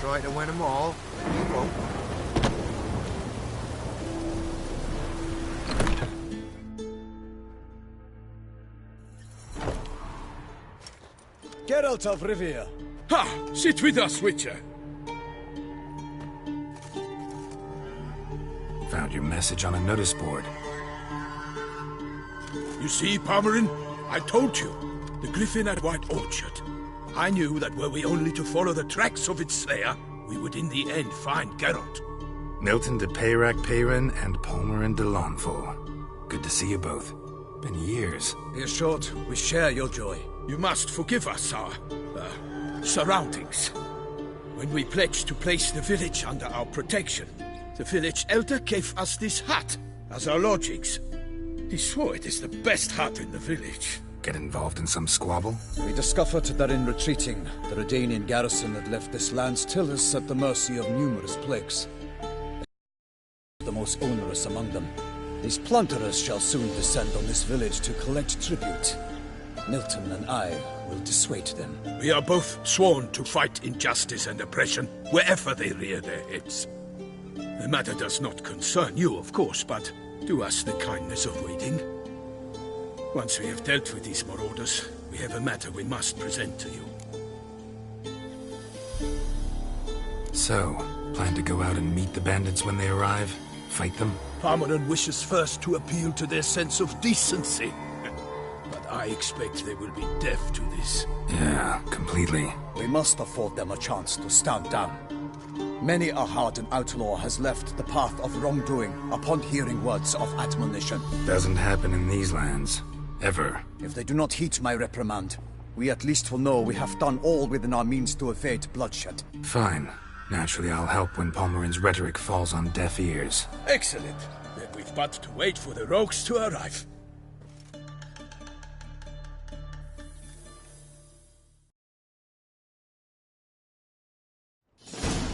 try to win them all, you won't. Geralt of Rivia. Ha! Sit with us, Witcher. Found your message on a notice board. You see, Palmerin, I told you. The griffin at White Orchard. I knew that were we only to follow the tracks of its slayer, we would in the end find Geralt. Milton de Peyrac Peyrin and Palmerin de Lawnfall. Good to see you both. Been years. Be assured, we share your joy. You must forgive us our surroundings. When we pledged to place the village under our protection, the village elder gave us this hut as our lodgings. He swore it is the best hut in the village. Get involved in some squabble? We discovered that in retreating, the Redanian garrison that left this land still is at the mercy of numerous plagues. The most onerous among them. These plunderers shall soon descend on this village to collect tribute. Milton and I will dissuade them. We are both sworn to fight injustice and oppression wherever they rear their heads. The matter does not concern you, of course, but do us the kindness of waiting. Once we have dealt with these marauders, we have a matter we must present to you. So, plan to go out and meet the bandits when they arrive? Fight them? Palmerin wishes first to appeal to their sense of decency. But I expect they will be deaf to this. Yeah, completely. We must afford them a chance to stand down. Many a hardened outlaw has left the path of wrongdoing upon hearing words of admonition. Doesn't happen in these lands. Ever. If they do not heed my reprimand, we at least will know we have done all within our means to evade bloodshed. Fine. Naturally, I'll help when Palmerin's rhetoric falls on deaf ears. Excellent. Then we've but to wait for the rogues to arrive.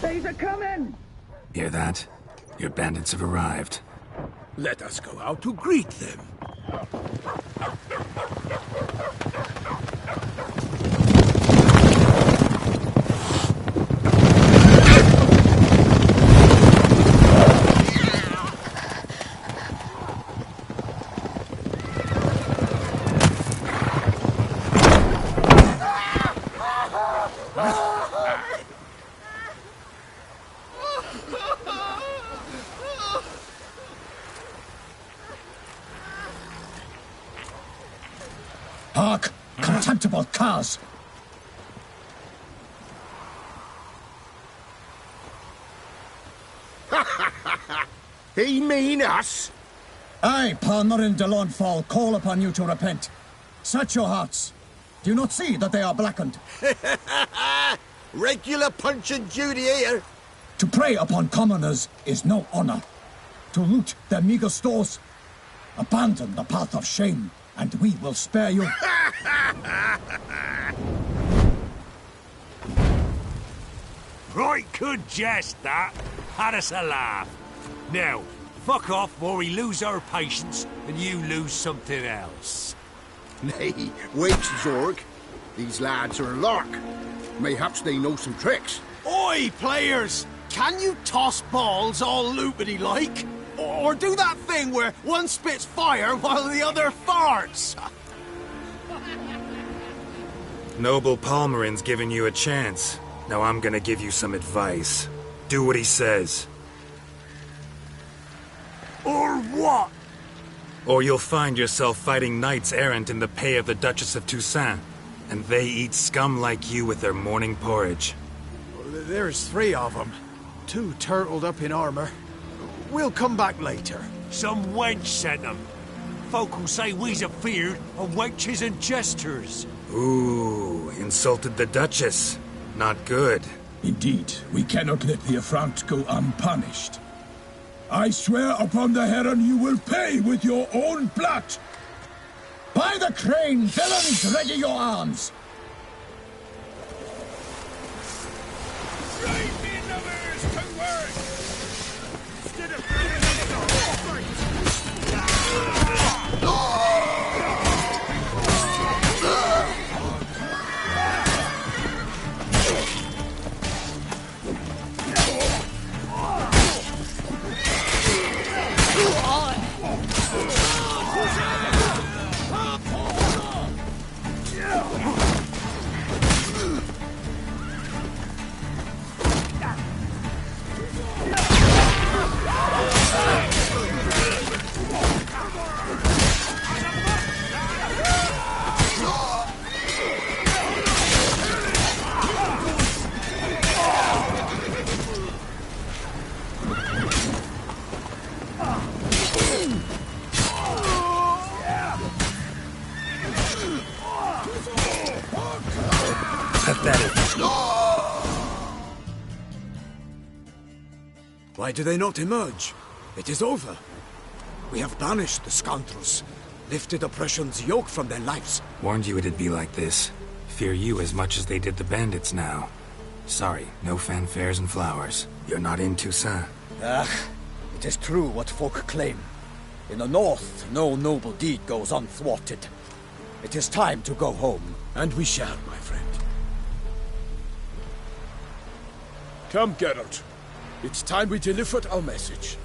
They're coming! Hear that? Your bandits have arrived. Let us go out to greet them. Hark! Contemptible curs! He mean us? I, Palmerin de Lawnfall, call upon you to repent. Search your hearts. Do you not see that they are blackened? Regular punch and duty here. To prey upon commoners is no honor. To loot their meager stores, abandon the path of shame, and we will spare you. Right good jest, that. Had us a laugh. Now, fuck off or we lose our patience and you lose something else. Nay, wait, Zorg. These lads are a lark. Mayhaps they know some tricks. Oi, players! Can you toss balls all loopity-like? Or do that thing where one spits fire while the other farts? Noble Palmerin's giving you a chance. Now I'm gonna give you some advice. Do what he says. Or what? Or you'll find yourself fighting knights errant in the pay of the Duchess of Toussaint. And they eat scum like you with their morning porridge. There's 3 of them. 2 turtled up in armor. We'll come back later. Some wench sent them. Folk will say we's afeard of wenches and jesters. Ooh, insulted the Duchess. Not good. Indeed, we cannot let the affront go unpunished. I swear upon the Heron you will pay with your own blood! By the crane, villains, ready your arms! Right, me numbers, to work! Instead of Pathetic. Why do they not emerge? It is over. We have banished the scoundrels, lifted oppression's yoke from their lives. Warned you it'd be like this. Fear you as much as they did the bandits now. Sorry, no fanfares and flowers. You're not in Toussaint. It is true what folk claim. In the north, no noble deed goes unthwarted. It is time to go home. And we shall, my friend. Come, Geralt. It's time we delivered our message.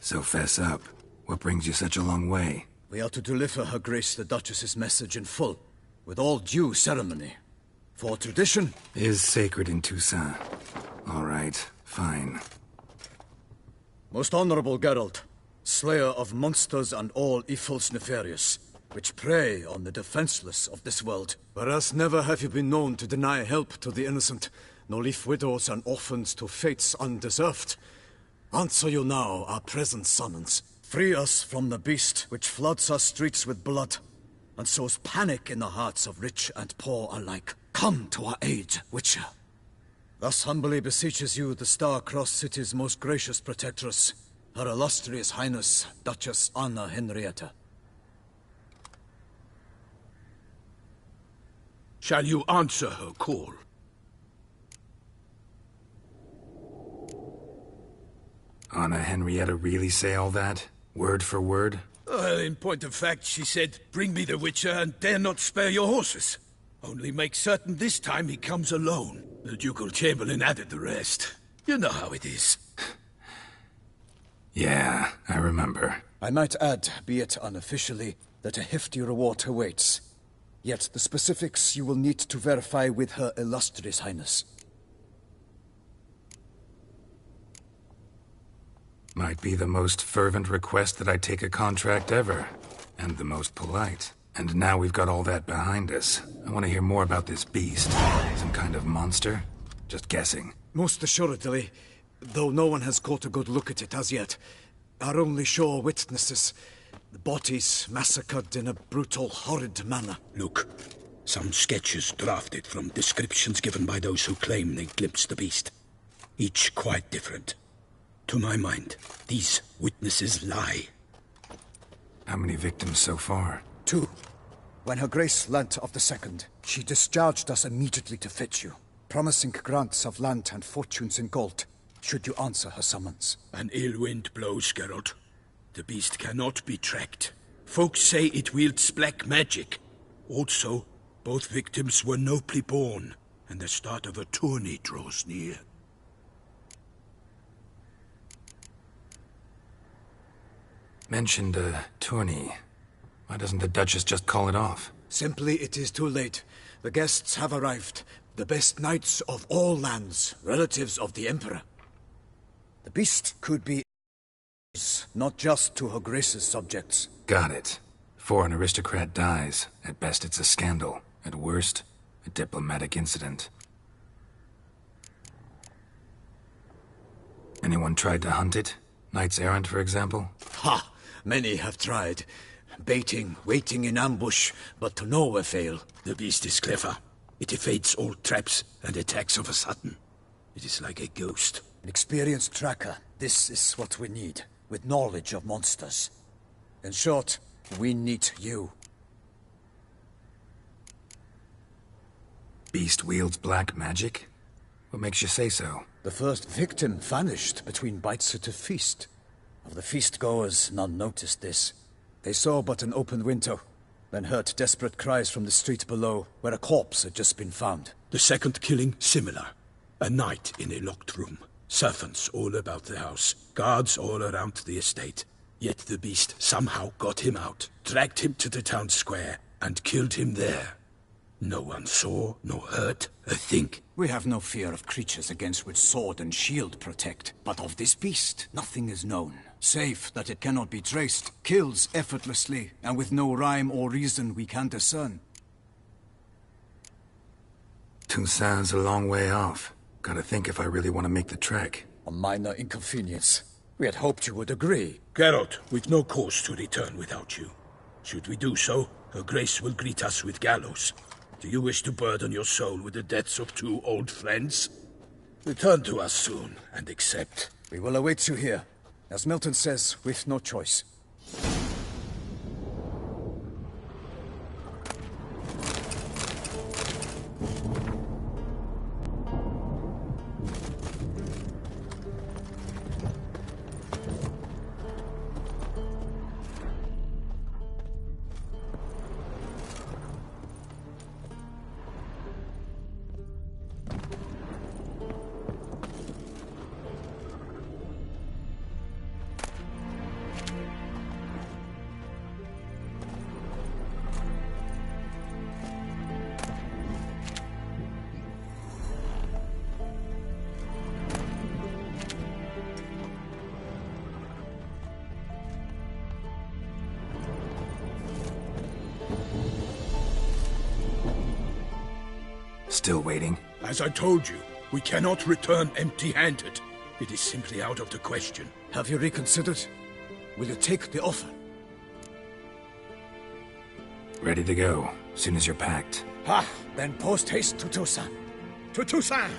So fess up. What brings you such a long way? We are to deliver Her Grace the Duchess's message in full, with all due ceremony. For tradition is sacred in Toussaint. All right, fine. Most honorable Geralt, slayer of monsters and all evils nefarious, which prey on the defenseless of this world. Whereas never have you been known to deny help to the innocent, nor leave widows and orphans to fates undeserved. Answer you now our present summons. Free us from the beast which floods our streets with blood, and sows panic in the hearts of rich and poor alike. Come to our aid, Witcher. Thus humbly beseeches you the Star-Crossed City's most gracious protectress, Her Illustrious Highness, Duchess Anna Henrietta. Shall you answer her call? Anna Henrietta really say all that? Word for word? In point of fact, she said, "Bring me the Witcher and dare not spare your horses. Only make certain this time he comes alone." The Ducal Chamberlain added the rest. You know how it is. Yeah, I remember. I might add, be it unofficially, that a hefty reward awaits. Yet the specifics you will need to verify with Her Illustrious Highness. Might be the most fervent request that I take a contract ever. And the most polite. And now we've got all that behind us. I want to hear more about this beast. Some kind of monster? Just guessing. Most assuredly, though no one has caught a good look at it as yet. Our only sure witnesses. The bodies massacred in a brutal, horrid manner. Look, some sketches drafted from descriptions given by those who claim they glimpsed the beast. Each quite different. To my mind, these witnesses lie. How many victims so far? 2. When Her Grace learnt of the second, she discharged us immediately to fetch you, promising grants of land and fortunes in gold, should you answer her summons. An ill wind blows, Geralt. The beast cannot be tracked. Folks say it wields black magic. Also, both victims were nobly born, and the start of a tourney draws near. Mentioned a tourney. Why doesn't the Duchess just call it off? Simply, it is too late. The guests have arrived. The best knights of all lands, relatives of the Emperor. The beast could be not just to Her Grace's subjects. Got it. Before an aristocrat dies, at best it's a scandal. At worst, a diplomatic incident. Anyone tried to hunt it? Knights errant, for example? Ha! Many have tried. Baiting, waiting in ambush, but to no avail. The beast is clever. It evades all traps and attacks of a sudden. It is like a ghost. An experienced tracker. This is what we need, with knowledge of monsters. In short, we need you. Beast wields black magic? What makes you say so? The first victim vanished between bites at a feast. Of the feast-goers, none noticed this. They saw but an open window, then heard desperate cries from the street below, where a corpse had just been found. The second killing, similar. A night in a locked room. Servants all about the house. Guards all around the estate. Yet the beast somehow got him out, dragged him to the town square, and killed him there. No one saw, nor heard a thing. We have no fear of creatures against which sword and shield protect, but of this beast, nothing is known. Safe that it cannot be traced, kills effortlessly, and with no rhyme or reason we can discern. Toussaint's a long way off. Gotta think if I really want to make the trek. A minor inconvenience. We had hoped you would agree. Geralt, we've no cause to return without you. Should we do so, Her Grace will greet us with gallows. Do you wish to burden your soul with the deaths of 2 old friends? Return to us soon, and accept. We will await you here. As Milton says, with no choice. Still waiting? As I told you, we cannot return empty-handed. It is simply out of the question. Have you reconsidered? Will you take the offer? Ready to go, soon as you're packed. Ha! Then post haste to Toussaint. To Toussaint!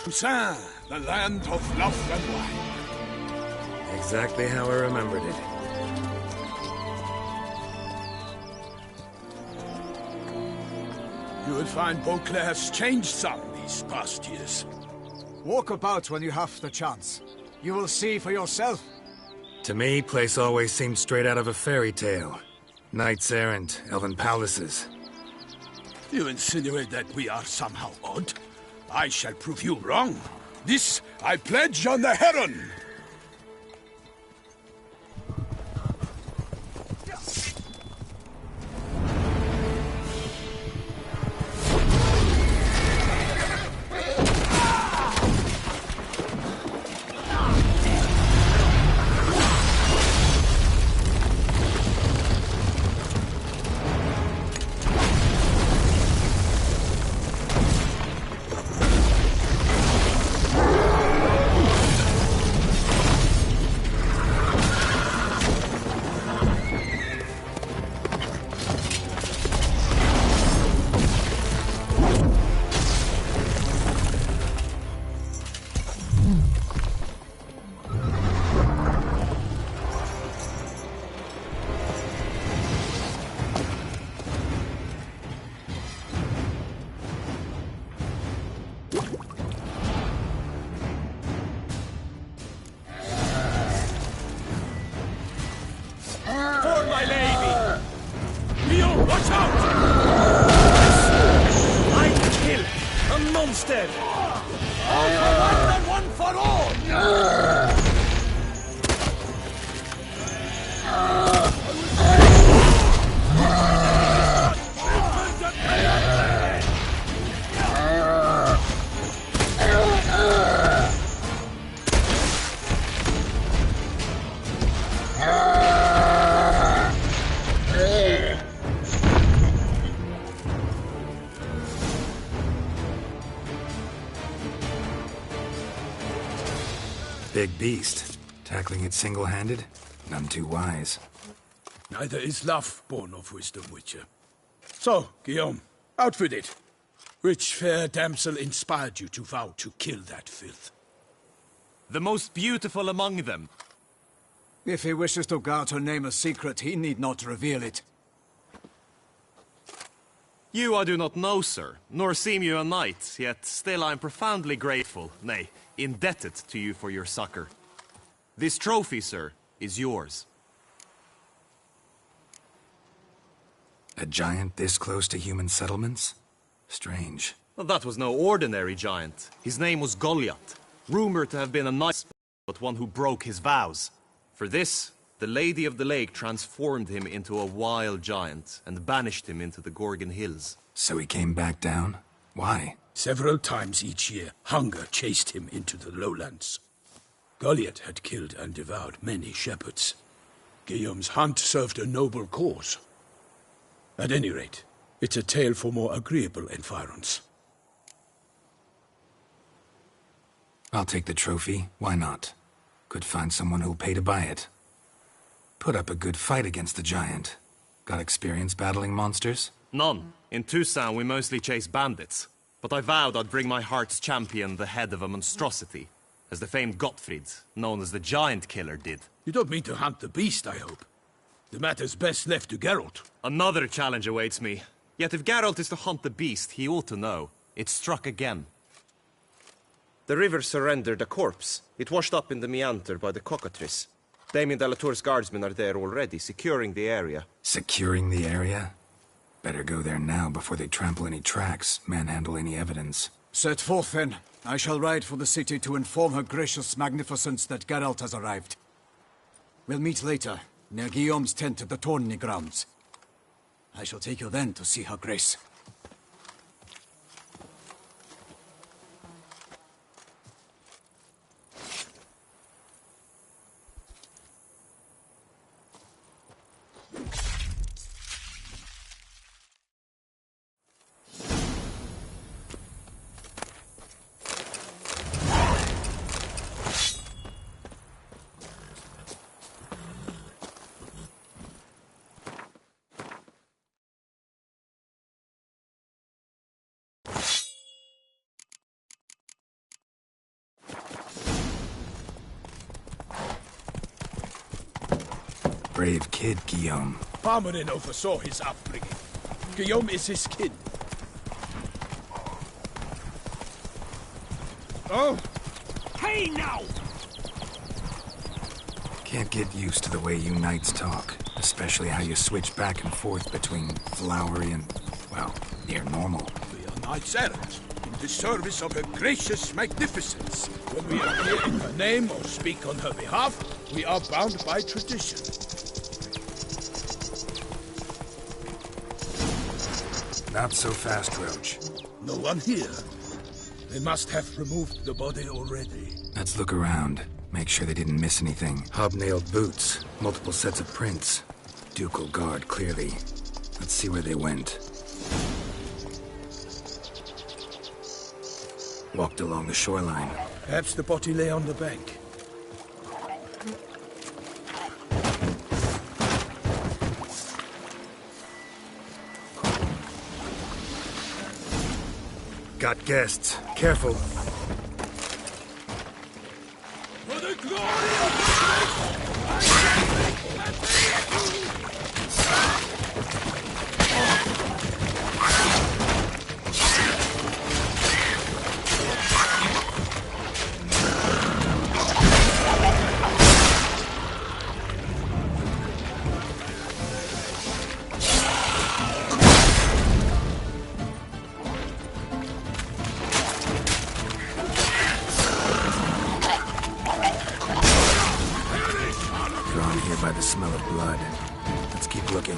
Toussaint, the land of love and wine. Exactly how I remembered it. You will find Beauclair's changed some these past years. Walk about when you have the chance. You will see for yourself. To me, place always seemed straight out of a fairy tale. Knights errant, elven palaces. You insinuate that we are somehow odd? I shall prove you wrong. This I pledge on the Heron! dead! All for one and one for all! Big beast. Tackling it single-handed? None too wise. Neither is love born of wisdom, Witcher. So, Guillaume, out with it. Which fair damsel inspired you to vow to kill that filth? The most beautiful among them. If he wishes to guard her name a secret, he need not reveal it. You I do not know, sir, nor seem you a knight, yet still I am profoundly grateful, nay, indebted to you for your succor. This trophy, sir, is yours. A giant this close to human settlements? Strange. Well, that was no ordinary giant. His name was Goliath, rumored to have been a knight, but one who broke his vows. For this, the Lady of the Lake transformed him into a wild giant and banished him into the Gorgon Hills. So he came back down? Why? Several times each year, hunger chased him into the lowlands. Goliath had killed and devoured many shepherds. Guillaume's hunt served a noble cause. At any rate, it's a tale for more agreeable environs. I'll take the trophy. Why not? Could find someone who'll pay to buy it. Put up a good fight against the giant. Got experience battling monsters? None. In Toussaint we mostly chase bandits. But I vowed I'd bring my heart's champion the head of a monstrosity, as the famed Gottfried, known as the Giant Killer, did. You don't mean to hunt the beast, I hope. The matter's best left to Geralt. Another challenge awaits me. Yet if Geralt is to hunt the beast, he ought to know. It struck again. The river surrendered a corpse. It washed up in the meander by the cockatrice. Damien de la Tour's guardsmen are there already, securing the area. Securing the area? Better go there now before they trample any tracks, manhandle any evidence. Set forth, then. I shall ride for the city to inform her gracious magnificence that Geralt has arrived. We'll meet later, near Guillaume's tent at the tourney grounds. I shall take you then to see her grace. Brave kid, Guillaume. Parmanin oversaw his upbringing. Guillaume is his kin. Oh! Hey now! Can't get used to the way you knights talk. Especially how you switch back and forth between flowery and, well, near normal. We are knights errant, in the service of her gracious magnificence. When we appear in her name or speak on her behalf, we are bound by tradition. Not so fast, Roach. No one here. They must have removed the body already. Let's look around. Make sure they didn't miss anything. Hobnailed boots, multiple sets of prints. Ducal guard, clearly. Let's see where they went. Walked along the shoreline. Perhaps the body lay on the bank. Got guests. Careful. For the glory by the smell of blood. Let's keep looking.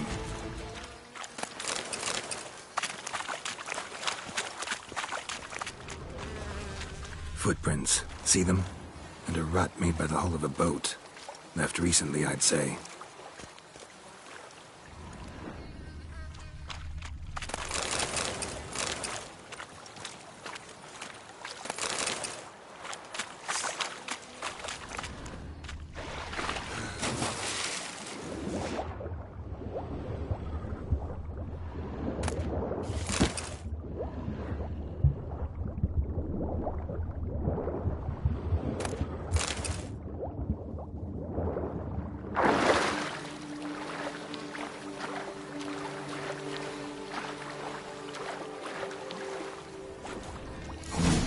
Footprints. See them? And a rut made by the hull of a boat. Left recently, I'd say.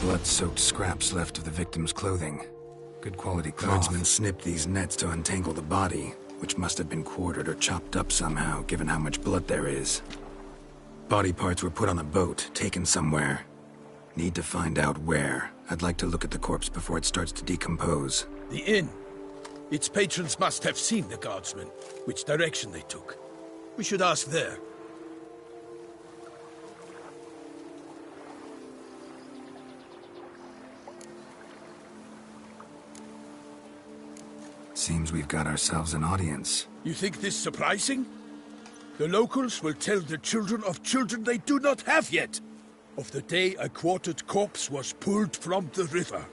Blood-soaked scraps left of the victim's clothing. Good quality cloth. Guardsmen snipped these nets to untangle the body, which must have been quartered or chopped up somehow, given how much blood there is. Body parts were put on a boat, taken somewhere. Need to find out where. I'd like to look at the corpse before it starts to decompose. The inn. Its patrons must have seen the guardsmen, which direction they took. We should ask there. Seems we've got ourselves an audience. You think this surprising? The locals will tell the children of children they do not have yet, of the day a quartered corpse was pulled from the river.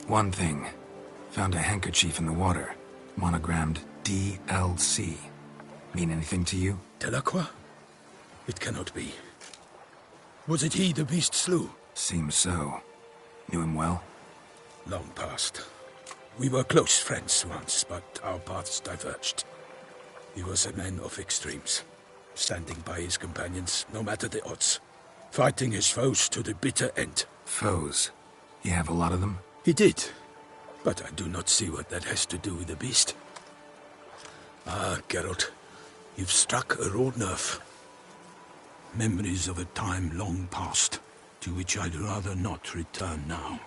One thing. Found a handkerchief in the water. Monogrammed DLC. Mean anything to you? Delacroix? It cannot be. Was it he the beast slew? Seems so. Knew him well? Long past. We were close friends once, but our paths diverged. He was a man of extremes, standing by his companions, no matter the odds, fighting his foes to the bitter end. Foes? You have a lot of them? He did, but I do not see what that has to do with the beast. Ah, Geralt, you've struck a raw nerve. Memories of a time long past, to which I'd rather not return now.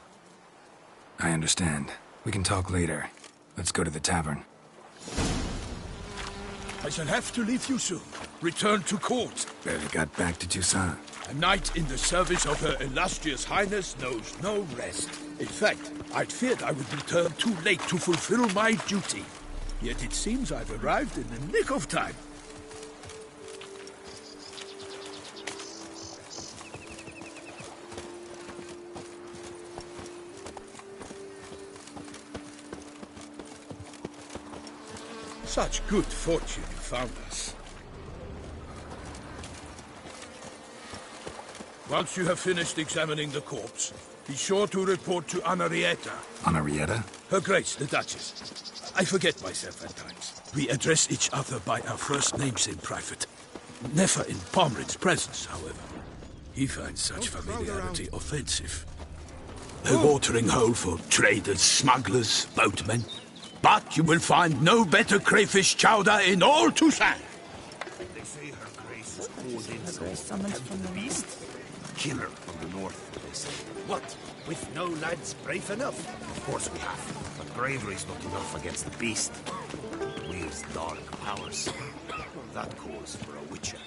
I understand. We can talk later. Let's go to the tavern. I shall have to leave you soon. Return to court. Barely got back to Toussaint. A knight in the service of Her Illustrious Highness knows no rest. In fact, I'd feared I would return too late to fulfill my duty. Yet it seems I've arrived in the nick of time. Such good fortune you found us. Once you have finished examining the corpse, be sure to report to Anarietta. Anarietta? Her Grace, the Duchess. I forget myself at times. We address each other by our first names in private. Never in Pomrin's presence, however. He finds such familiarity offensive. A watering hole for traders, smugglers, boatmen. But you will find no better crayfish chowder in all Toussaint. They say her grace is called in from the beast. Killer from the north, they say. What? With no lads brave enough? Of course we have. But bravery's not enough against the beast. It wields dark powers. That calls for a witcher.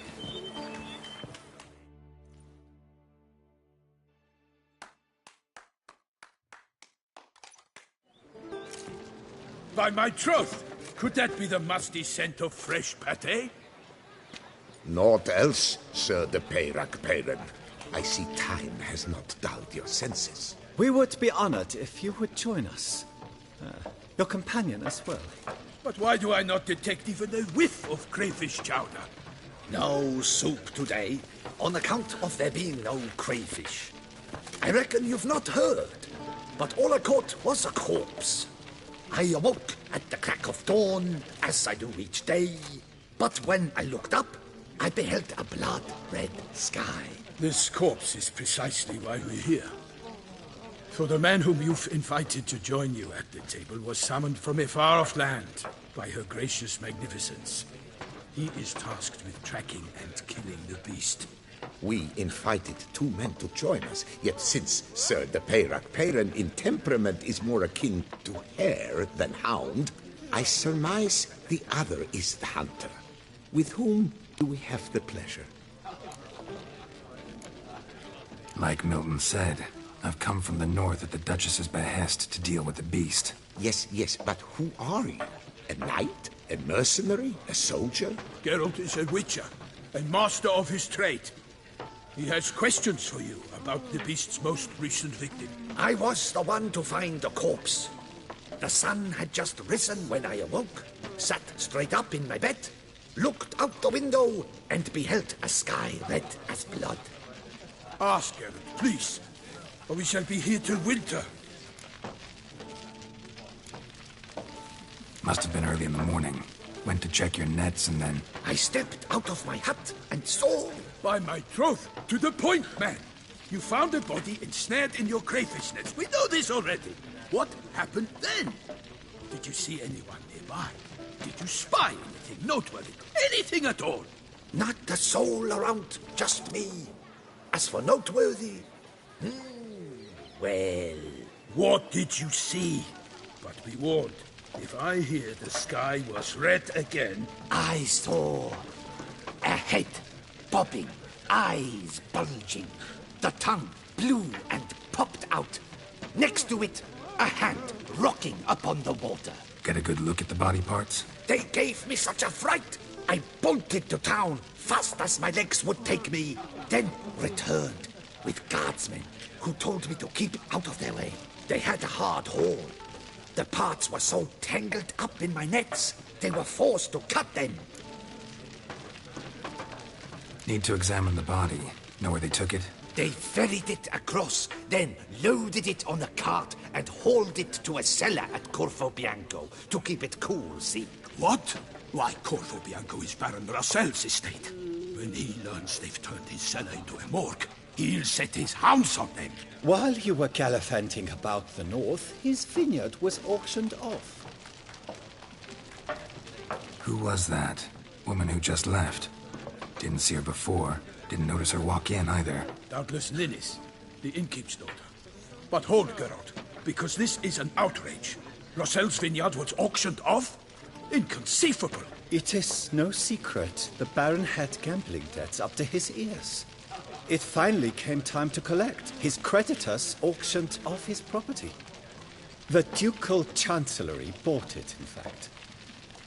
By my troth, could that be the musty scent of fresh pâté? Naught else, Sir de Peyrac-Peyran. I see time has not dulled your senses. We would be honored if you would join us. Your companion as well. But why do I not detect even a whiff of crayfish chowder? No soup today, on account of there being no crayfish. I reckon you've not heard, but all I caught was a corpse. I awoke at the crack of dawn, as I do each day. But when I looked up, I beheld a blood-red sky. This corpse is precisely why we're here. For the man whom you've invited to join you at the table was summoned from a far-off land by her gracious magnificence. He is tasked with tracking and killing the beast. We invited two men to join us, yet since Sir de Peyrac-Peyran in temperament is more akin to hare than hound, I surmise the other is the hunter. With whom do we have the pleasure? Like Milton said, I've come from the north at the Duchess's behest to deal with the beast. Yes, but who are you? A knight? A mercenary? A soldier? Geralt is a witcher, a master of his trade. He has questions for you about the beast's most recent victim. I was the one to find the corpse. The sun had just risen when I awoke, sat straight up in my bed, looked out the window, and beheld a sky red as blood. Ask Geralt, please, or we shall be here till winter. Must have been early in the morning. Went to check your nets and then... I stepped out of my hut and saw... By my troth, to the point, man. You found a body ensnared in your crayfish nets. We know this already. What happened then? Did you see anyone nearby? Did you spy anything noteworthy? Anything at all? Not a soul around, just me. As for noteworthy... well... What did you see? But be warned, if I hear the sky was red again... I saw a head bobbing, eyes bulging, the tongue blue and popped out. Next to it, a hand rocking upon the water. Get a good look at the body parts? They gave me such a fright. I bolted to town, fast as my legs would take me, then returned with guardsmen who told me to keep out of their way. They had a hard haul. The parts were so tangled up in my nets, they were forced to cut them. Need to examine the body. Know where they took it? They ferried it across, then loaded it on a cart and hauled it to a cellar at Corvo Bianco to keep it cool, see? What? Why, Corvo Bianco is Baron Russell's estate. When he learns they've turned his cellar into a morgue, he'll set his hounds on them. While you were gallivanting about the north, his vineyard was auctioned off. Who was that? Woman who just left. Didn't see her before. Didn't notice her walk in either. Doubtless Linnis, the innkeep's daughter. But hold, Geralt, because this is an outrage. Russell's vineyard was auctioned off? Inconceivable. It is no secret the Baron had gambling debts up to his ears. It finally came time to collect. His creditors auctioned off his property. The Ducal Chancellery bought it, in fact.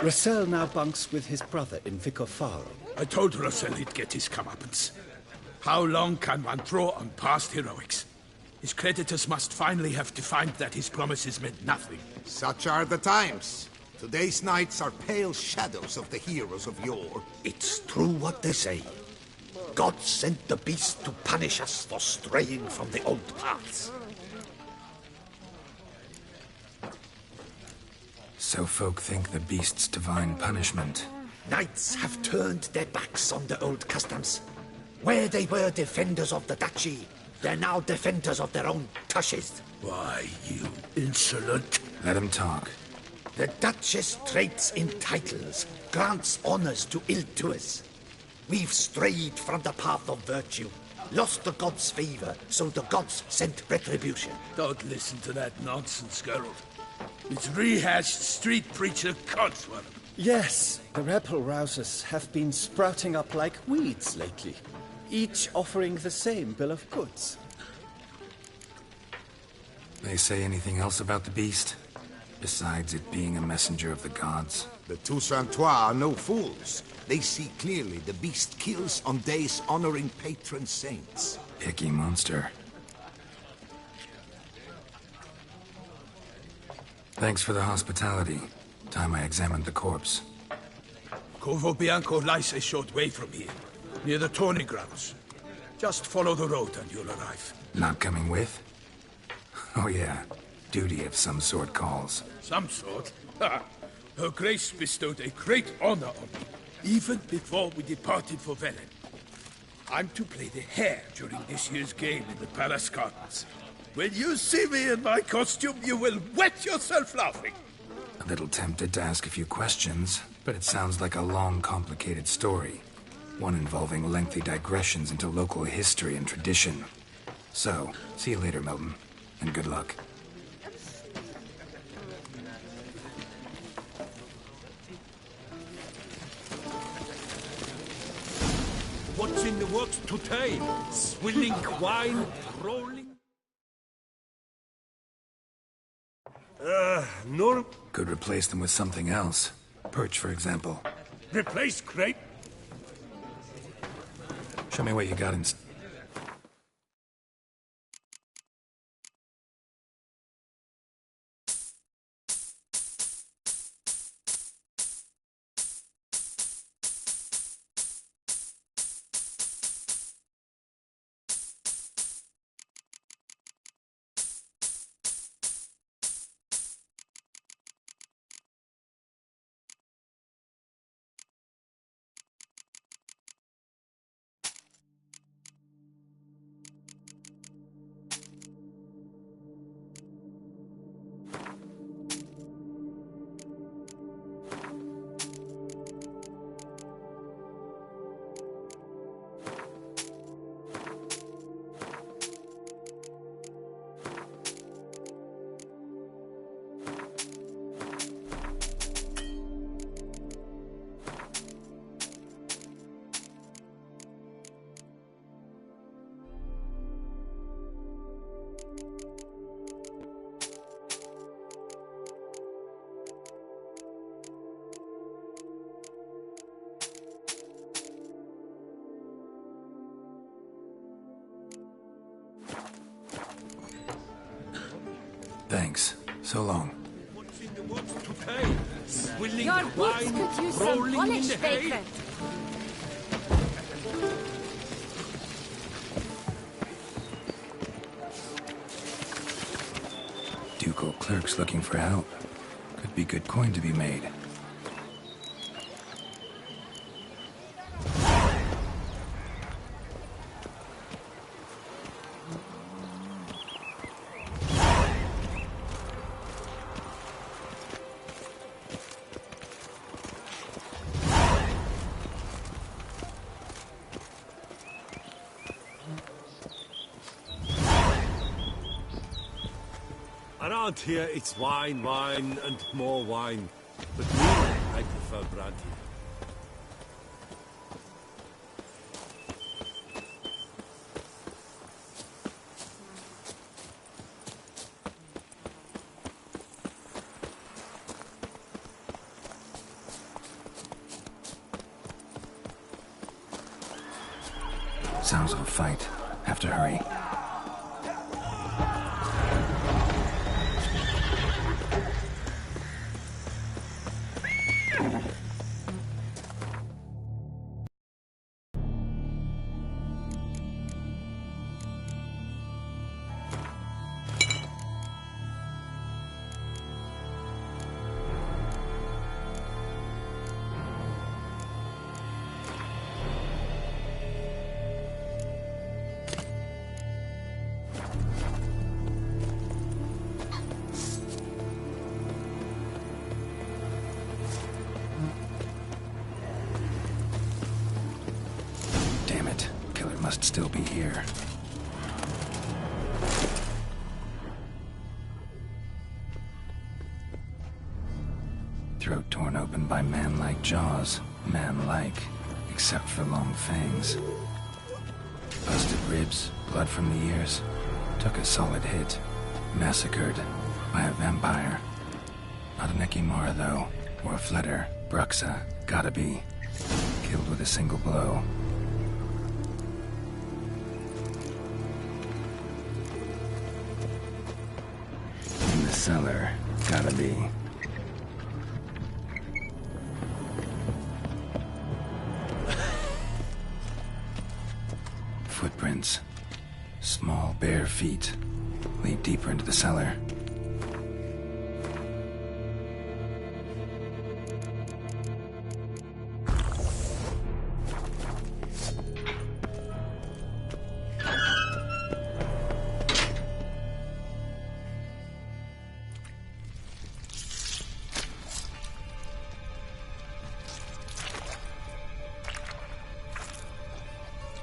Russell now bunks with his brother in Vicofaro. I told Russell he'd get his comeuppance. How long can one draw on past heroics? His creditors must finally have defined that his promises meant nothing. Such are the times. Today's knights are pale shadows of the heroes of yore. It's true what they say. God sent the beast to punish us for straying from the old paths. So folk think the beast's divine punishment. Knights have turned their backs on the old customs. Where they were defenders of the duchy, they're now defenders of their own tushes. Why, you insolent... Let him talk. The Duchess trades in titles, grants honors to ill-doers. We've strayed from the path of virtue, lost the gods' favor, so the gods sent retribution. Don't listen to that nonsense, Geralt. It's rehashed street preacher codswallop. Yes, the rebel-rousers have been sprouting up like weeds lately, each offering the same bill of goods. They say anything else about the beast? Besides it being a messenger of the gods? The Toussaintois are no fools. They see clearly the beast kills on days honoring patron saints. Picky monster. Thanks for the hospitality. Time I examined the corpse. Corvo Bianco lies a short way from here, near the tourney grounds. Just follow the road and you'll arrive. Not coming with? Oh yeah, duty of some sort calls. Some sort? Ha! Her Grace bestowed a great honor on me, even before we departed for Velen. I'm to play the hare during this year's game in the palace gardens. When you see me in my costume, you will wet yourself laughing. A little tempted to ask a few questions, but it sounds like a long, complicated story. One involving lengthy digressions into local history and tradition. So, see you later, Milton, and good luck. What's in the works today? Swilling wine, rolling... Nor... Could replace them with something else. Perch, for example. Replace crepe? Show me what you got in... Thanks. So long. What's in the works today? Swilling Your boots wine, could use some rolling in polish, the hay? Baker. Ducal clerks looking for help. Could be good coin to be made. Around here, it's wine, wine, and more wine. But me, I prefer brandy. Sounds of a fight. Have to hurry. Damn it. Killer must still be here. Throat torn open by man-like jaws. Man-like, except for long fangs. Busted ribs, blood from the ears. Took a solid hit. Massacred by a vampire. Not an Ekimara, though. Or a Fletter. Bruxa. Gotta be. Killed with a single blow. In the cellar. Gotta be. Footprints. Small, bare feet. Lead deeper into the cellar.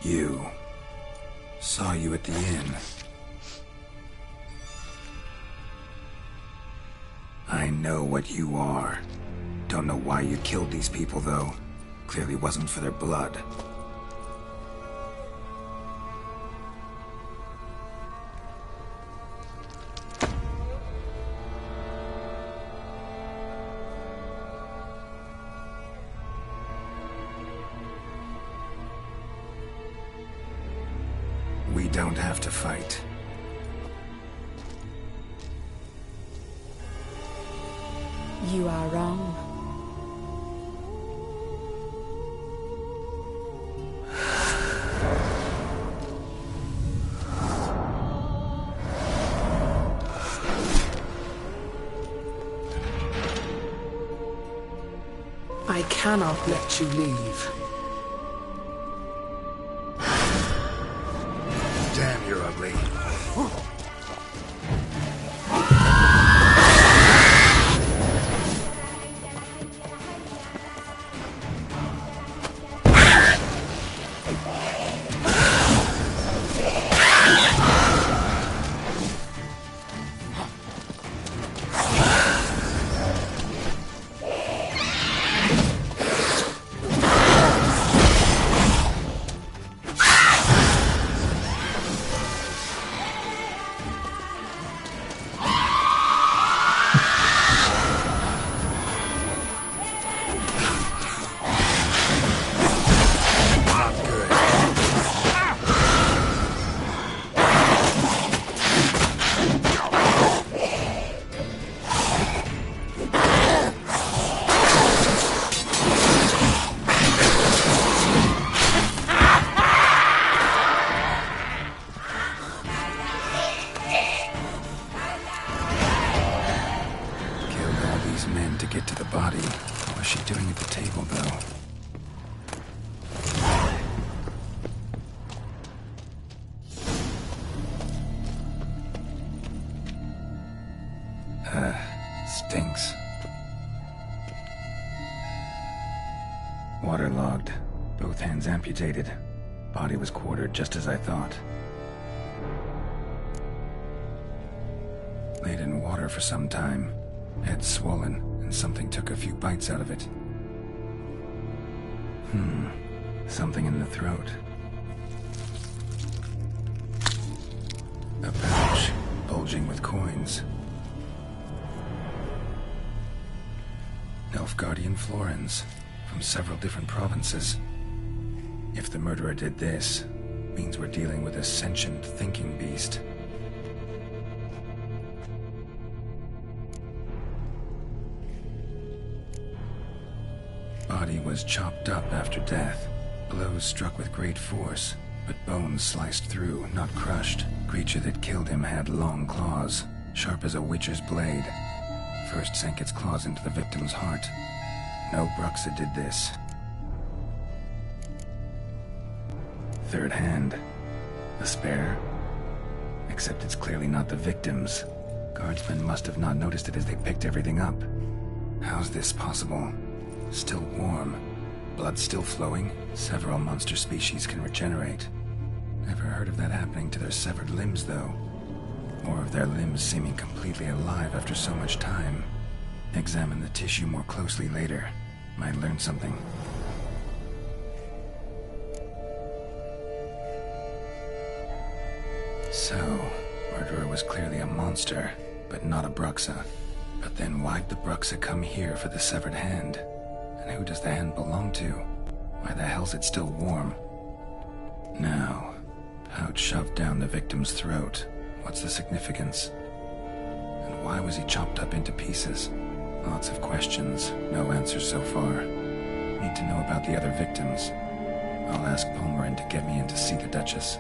You. Saw you at the inn. I know what you are. Don't know why you killed these people, though. Clearly wasn't for their blood. don't have to fight. You are wrong. I cannot let you leave. Damn, you're ugly. Stinks. Waterlogged. Both hands amputated. Body was quartered just as I thought. Laid in water for some time. Head swollen, and something took a few bites out of it. Something in the throat. A pouch, bulging with coins. Nilfgaardian florins, from several different provinces. If the murderer did this, means we're dealing with a sentient thinking beast. Body was chopped up after death. Blows struck with great force, but bones sliced through, not crushed. Creature that killed him had long claws, sharp as a witcher's blade. First sank its claws into the victim's heart. No Bruxa did this. Third hand. A spare. Except it's clearly not the victim's. Guardsmen must have not noticed it as they picked everything up. How's this possible? Still warm. Blood still flowing. Several monster species can regenerate. Never heard of that happening to their severed limbs, though. Or of their limbs seeming completely alive after so much time. Examine the tissue more closely later. Might learn something. So, murderer was clearly a monster, but not a Bruxa. But then why'd the Bruxa come here for the severed hand? And who does the hand belong to? Why the hell's it still warm? Now, pouch shoved down the victim's throat. What's the significance? And why was he chopped up into pieces? Lots of questions, no answers so far. Need to know about the other victims. I'll ask Palmerin to get me in to see the Duchess.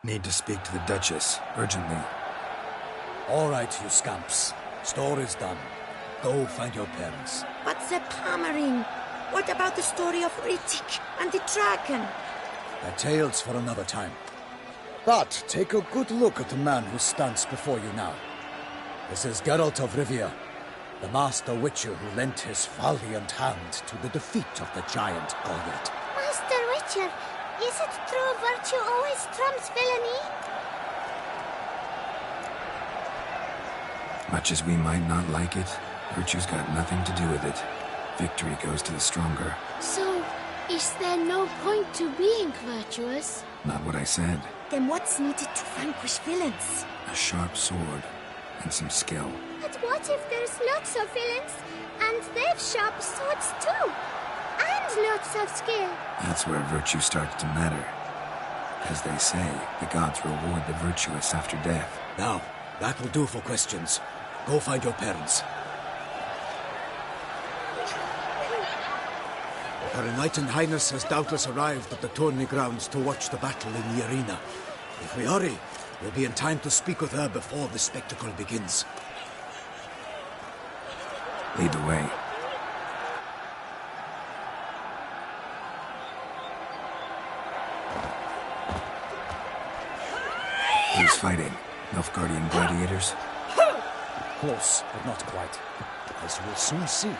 Need to speak to the Duchess, urgently. All right, you scamps. Store is done. Go find your parents. But the Palmering, what about the story of Rittik and the dragon? They're tales for another time. But take a good look at the man who stands before you now. This is Geralt of Rivia, the master witcher who lent his valiant hand to the defeat of the giant Goliath. Master Witcher, is it true virtue always trumps villainy? Much as we might not like it, virtue's got nothing to do with it. Victory goes to the stronger. So, is there no point to being virtuous? Not what I said. Then what's needed to vanquish villains? A sharp sword and some skill. But what if there's lots of villains, and they've sharp swords too? And lots of skill. That's where virtue starts to matter. As they say, the gods reward the virtuous after death. Now, that will do for questions. Go find your parents. Her Enlightened Highness has doubtless arrived at the tourney grounds to watch the battle in the arena. If we hurry, we'll be in time to speak with her before the spectacle begins. Lead the way. Who's fighting? Nilfgaardian gladiators? Close, but not quite. As we'll soon see.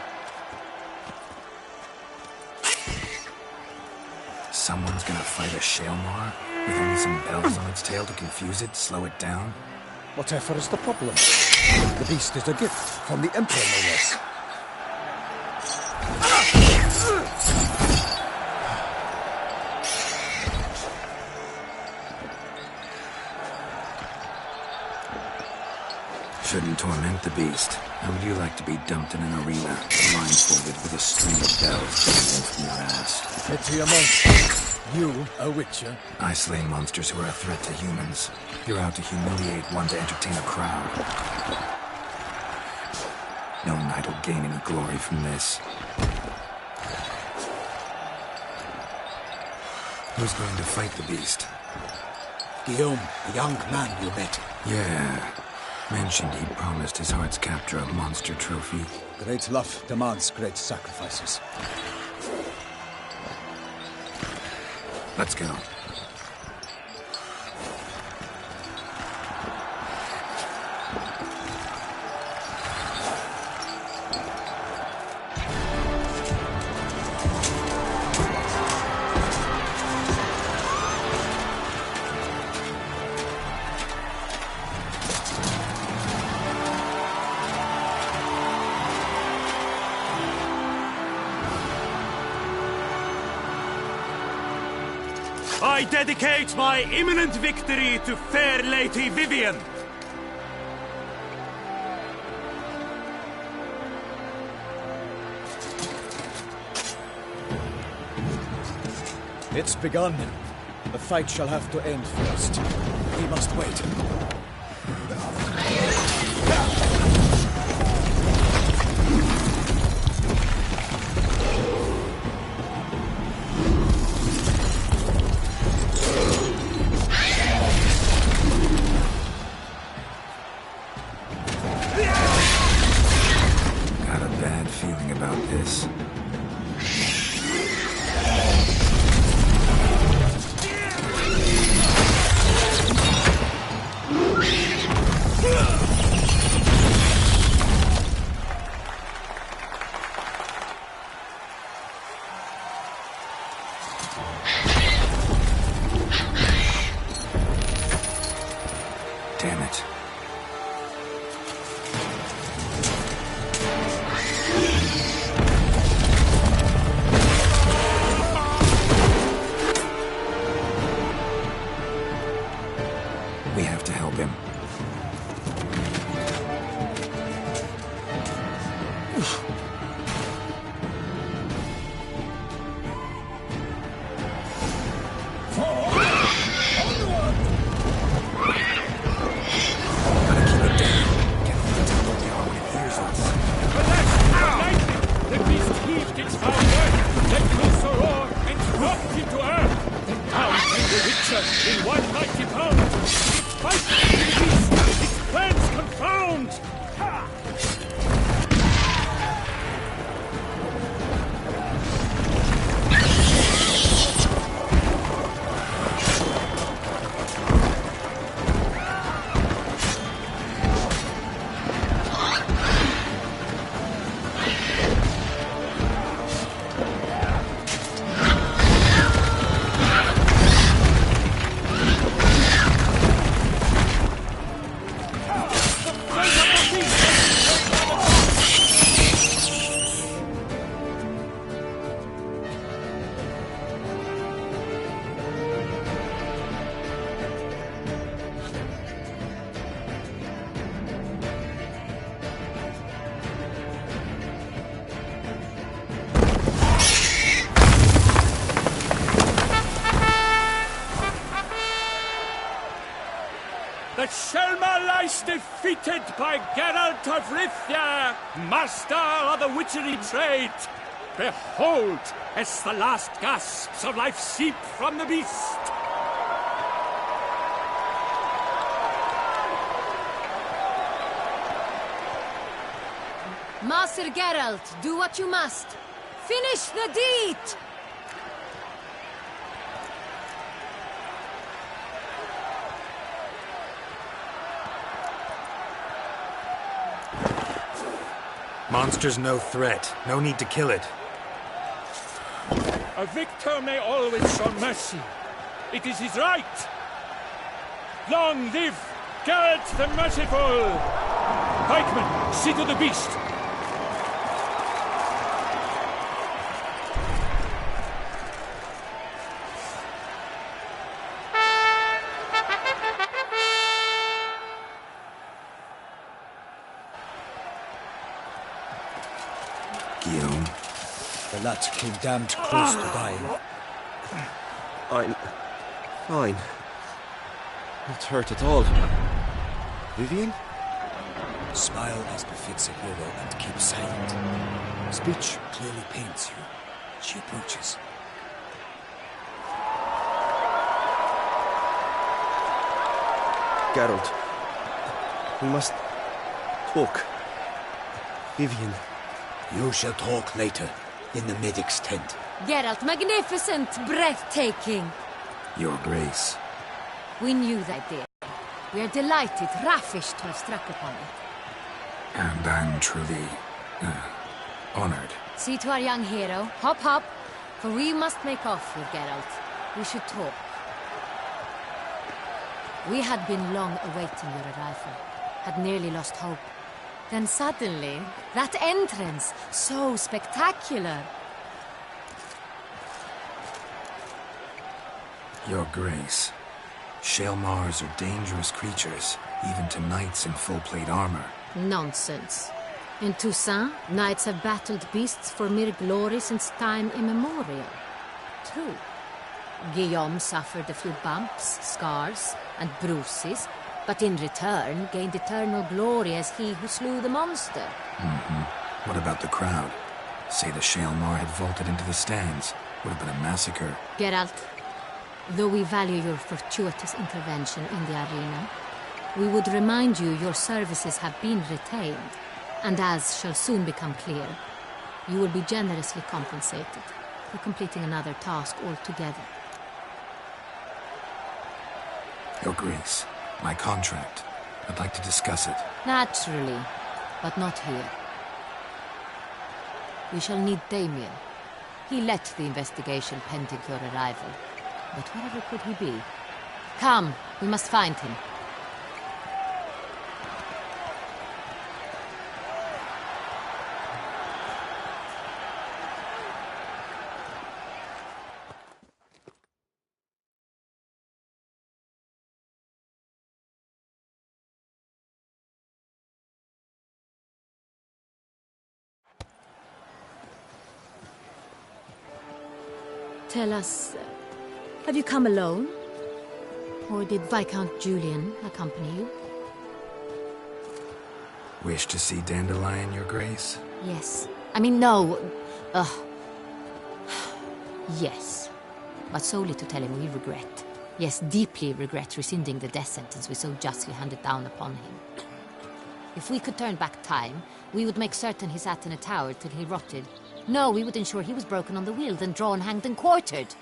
Someone's gonna fight a Shaelmar? With only some bells on its tail to confuse it, slow it down? Whatever is the problem? The beast is a gift from the Emperor, no less. Shouldn't torment the beast. How would you like to be dumped in an arena, blindfolded with a string of bells dangling from your ass? Pity a monster. You, a witcher? I slay monsters who are a threat to humans. You're out to humiliate one to entertain a crowd. No knight will gain any glory from this. Who's going to fight the beast? Guillaume, the young man you met. Yeah. Mentioned he promised his heart's captor a monster trophy. Great love demands great sacrifices. Let's go. I dedicate my imminent victory to fair Lady Vivian. It's begun. The fight shall have to end first. We must wait. Got a bad feeling about this. Damn it. We have to help him. The beast heaved its foul word, let loose a roar, and dropped into earth. Then down came the Witcher in one mighty pound. The Shelma lies defeated by Geralt of Rivia, master of the witchery trade. Behold, as the last gasps of life seep from the beast. Master Geralt, do what you must. Finish the deed! Monster's no threat. No need to kill it. A victor may always show mercy. It is his right. Long live Geralt the Merciful! Pikemen, see to the beast. The lad came damned close to dying. I'm fine. Not hurt at all. Vivian? Smile as befits a hero and keep silent. Speech clearly pains you. She approaches. Geralt, we must talk. Vivian. You shall talk later, in the medic's tent. Geralt, magnificent, breathtaking. Your Grace. We knew that, dear. We are delighted, ravished to have struck upon it. And I'm truly, honored. See to our young hero. Hop, hop. For we must make off with Geralt. We should talk. We had been long awaiting your arrival. Had nearly lost hope. Then suddenly, that entrance, so spectacular. Your Grace. Shaelmars are dangerous creatures, even to knights in full-plate armor. Nonsense. In Toussaint, knights have battled beasts for mere glory since time immemorial. True. Guillaume suffered a few bumps, scars, and bruises, but in return gained eternal glory as he who slew the monster. What about the crowd? Say the Shaelmar had vaulted into the stands. Would have been a massacre. Geralt, though we value your fortuitous intervention in the arena, we would remind you your services have been retained, and as shall soon become clear, you will be generously compensated for completing another task altogether. Your Grace, my contract. I'd like to discuss it. Naturally, but not here. We shall need Damien. He led the investigation pending your arrival. But wherever could he be? Come, we must find him. Tell us, have you come alone? Or did Viscount Julian accompany you? Wish to see Dandelion, Your Grace? Yes. I mean, no. Yes. But solely to tell him we regret. Yes, deeply regret rescinding the death sentence we so justly handed down upon him. If we could turn back time, we would make certain he sat in a tower till he rotted. No, we would ensure he was broken on the wheel, then drawn, hanged, and quartered.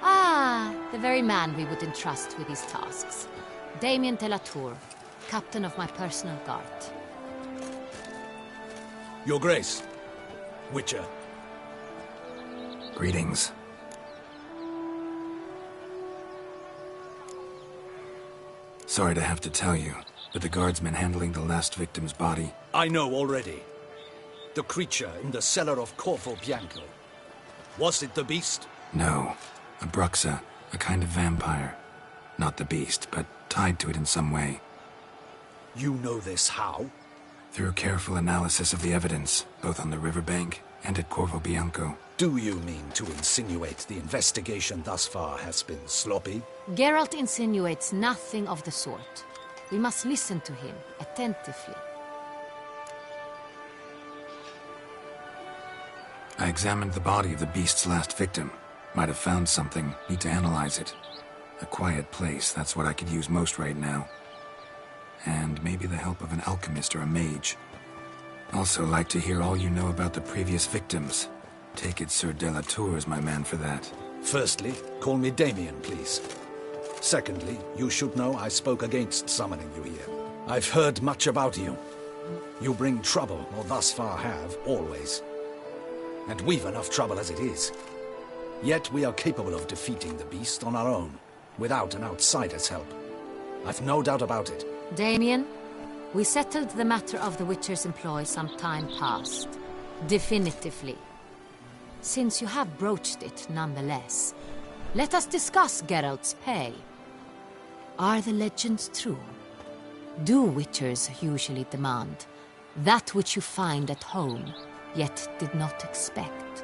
Ah, the very man we would entrust with these tasks. Damien de la Tour, captain of my personal guard. Your Grace. Witcher. Greetings. Sorry to have to tell you, but the guardsmen handling the last victim's body... I know already. The creature in the cellar of Corvo Bianco. Was it the beast? No. A Bruxa, a kind of vampire. Not the beast, but tied to it in some way. You know this how? Through careful analysis of the evidence, both on the riverbank and at Corvo Bianco. Do you mean to insinuate the investigation thus far has been sloppy? Geralt insinuates nothing of the sort. We must listen to him attentively. I examined the body of the beast's last victim. Might have found something. Need to analyze it. A quiet place, that's what I could use most right now. And maybe the help of an alchemist or a mage. Also like to hear all you know about the previous victims. Take it Sir Delatour is my man for that. Firstly, call me Damien, please. Secondly, you should know I spoke against summoning you here. I've heard much about you. You bring trouble, or thus far have, always. And we've enough trouble as it is. Yet we are capable of defeating the beast on our own, without an outsider's help. I've no doubt about it. Damien, we settled the matter of the Witcher's employ some time past. Definitively. Since you have broached it nonetheless, let us discuss Geralt's pay. Are the legends true? Do Witchers usually demand that which you find at home, yet did not expect?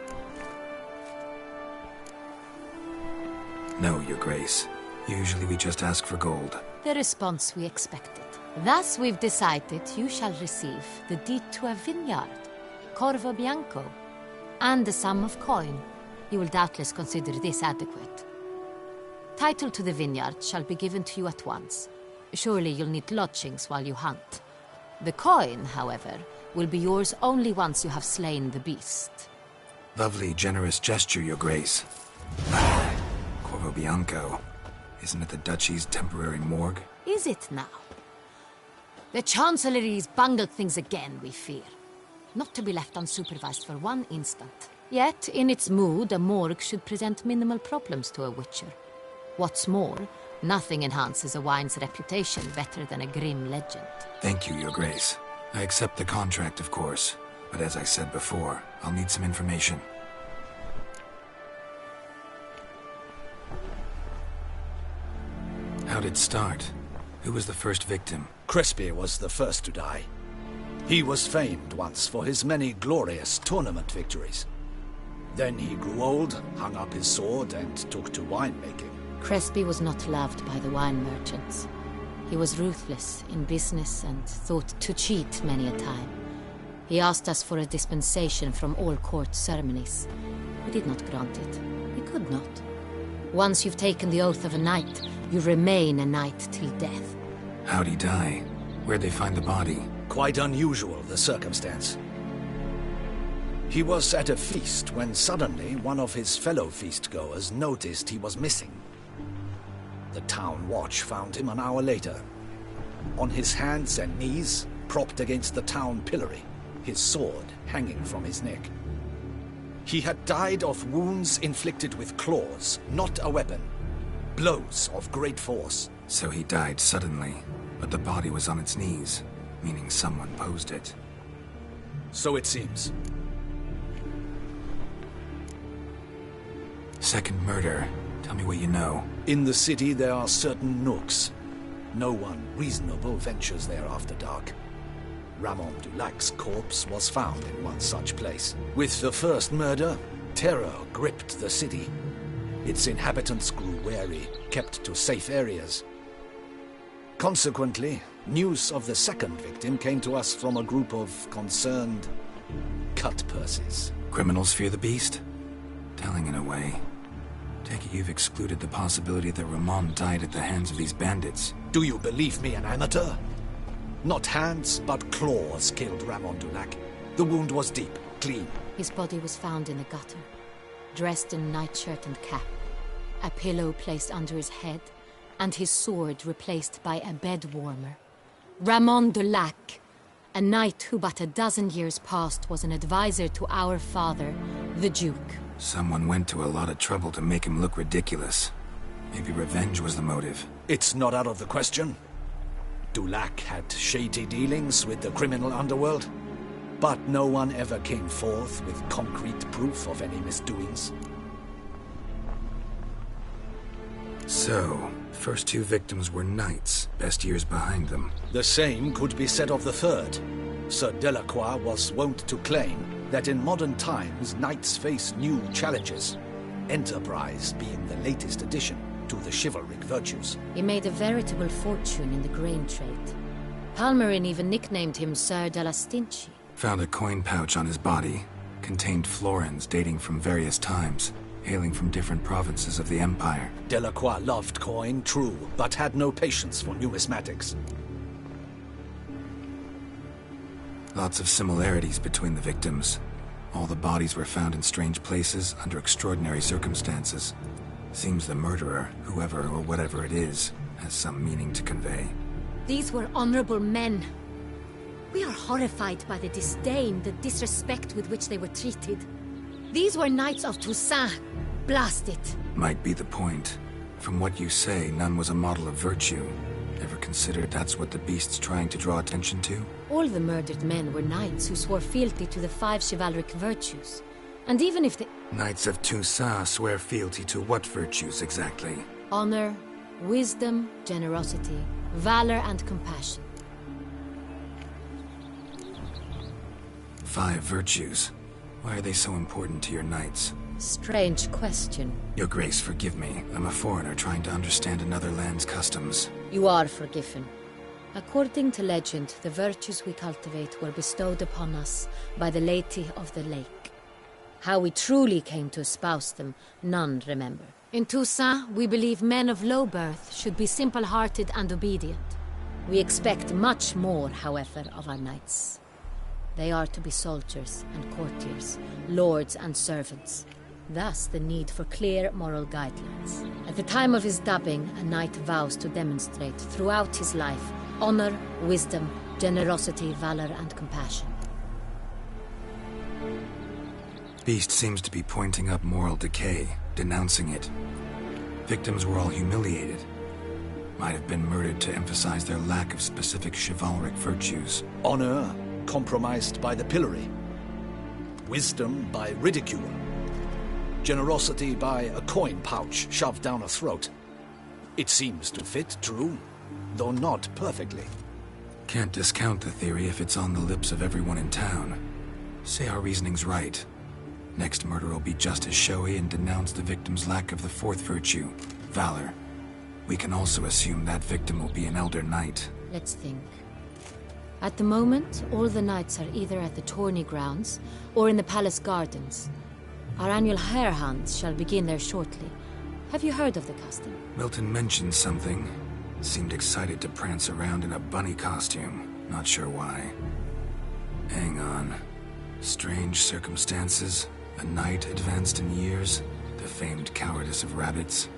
No, Your Grace. Usually we just ask for gold. The response we expected. Thus we've decided you shall receive the deed to a vineyard, Corvo Bianco, and the sum of coin. You will doubtless consider this adequate. Title to the vineyard shall be given to you at once. Surely you'll need lodgings while you hunt. The coin, however, will be yours only once you have slain the beast. Lovely, generous gesture, Your Grace. Corvo Bianco. Isn't it the Duchy's temporary morgue? Is it now? The Chancellery's bungled things again, we fear. Not to be left unsupervised for one instant. Yet, in its mood, a morgue should present minimal problems to a Witcher. What's more, nothing enhances a wine's reputation better than a grim legend. Thank you, Your Grace. I accept the contract, of course. But as I said before, I'll need some information. How'd it start? Who was the first victim? Crespi was the first to die. He was famed once for his many glorious tournament victories. Then he grew old, hung up his sword, and took to winemaking. Crespi was not loved by the wine merchants. He was ruthless in business and thought to cheat many a time. He asked us for a dispensation from all court ceremonies. We did not grant it. We could not. Once you've taken the oath of a knight, you remain a knight till death. How'd he die? Where'd they find the body? Quite unusual, the circumstance. He was at a feast when suddenly one of his fellow feastgoers noticed he was missing. The town watch found him an hour later. On his hands and knees, propped against the town pillory, his sword hanging from his neck. He had died of wounds inflicted with claws, not a weapon. Blows of great force. So he died suddenly, but the body was on its knees, meaning someone posed it. So it seems. Second murder. Tell me what you know. In the city there are certain nooks. No one reasonable ventures there after dark. Ramon Dulac's corpse was found in one such place. With the first murder, terror gripped the city. Its inhabitants grew wary, kept to safe areas. Consequently, news of the second victim came to us from a group of concerned cut-purses. Criminals fear the beast? Telling in a way. Take it you've excluded the possibility that Ramon died at the hands of these bandits. Do you believe me an amateur? Not hands, but claws killed Ramon Dulac. The wound was deep, clean. His body was found in a gutter, dressed in nightshirt and cap, a pillow placed under his head, and his sword replaced by a bed warmer. Ramon Dulac, a knight who but a dozen years past was an advisor to our father, the Duke. Someone went to a lot of trouble to make him look ridiculous. Maybe revenge was the motive. It's not out of the question. Dulac had shady dealings with the criminal underworld, but no one ever came forth with concrete proof of any misdoings. So, first two victims were knights, best years behind them. The same could be said of the third. Sir Delacroix was wont to claim that in modern times knights face new challenges, enterprise being the latest addition to the chivalric virtues. He made a veritable fortune in the grain trade. Palmerin even nicknamed him Sir de la Stinchi. Found a coin pouch on his body. Contained florins dating from various times, hailing from different provinces of the Empire. Delacroix loved coin, true, but had no patience for numismatics. Lots of similarities between the victims. All the bodies were found in strange places under extraordinary circumstances. Seems the murderer, whoever or whatever it is, has some meaning to convey. These were honorable men. We are horrified by the disdain, the disrespect with which they were treated. These were knights of Toussaint. Blast it. Might be the point. From what you say, none was a model of virtue. Ever considered that's what the beast's trying to draw attention to? All the murdered men were knights who swore fealty to the 5 chivalric virtues. And even if the... Knights of Toussaint swear fealty to what virtues exactly? Honor, wisdom, generosity, valor, and compassion. 5 virtues. Why are they so important to your knights? Strange question. Your Grace, forgive me. I'm a foreigner trying to understand another land's customs. You are forgiven. According to legend, the virtues we cultivate were bestowed upon us by the Lady of the Lake. How we truly came to espouse them, none remember. In Toussaint, we believe men of low birth should be simple-hearted and obedient. We expect much more, however, of our knights. They are to be soldiers and courtiers, lords and servants. Thus, the need for clear moral guidelines. At the time of his dubbing, a knight vows to demonstrate throughout his life honor, wisdom, generosity, valor, and compassion. Beast seems to be pointing up moral decay, denouncing it. Victims were all humiliated. Might have been murdered to emphasize their lack of specific chivalric virtues. Honor compromised by the pillory. Wisdom by ridicule. Generosity by a coin pouch shoved down a throat. It seems to fit, true, though not perfectly. Can't discount the theory if it's on the lips of everyone in town. Say our reasoning's right. Next murder will be just as showy and denounce the victim's lack of the 4th virtue, valor. We can also assume that victim will be an elder knight. Let's think. At the moment, all the knights are either at the tourney grounds or in the palace gardens. Our annual hare hunts shall begin there shortly. Have you heard of the custom? Milton mentioned something. Seemed excited to prance around in a bunny costume. Not sure why. Hang on. Strange circumstances. A knight advanced in years. The famed cowardice of rabbits.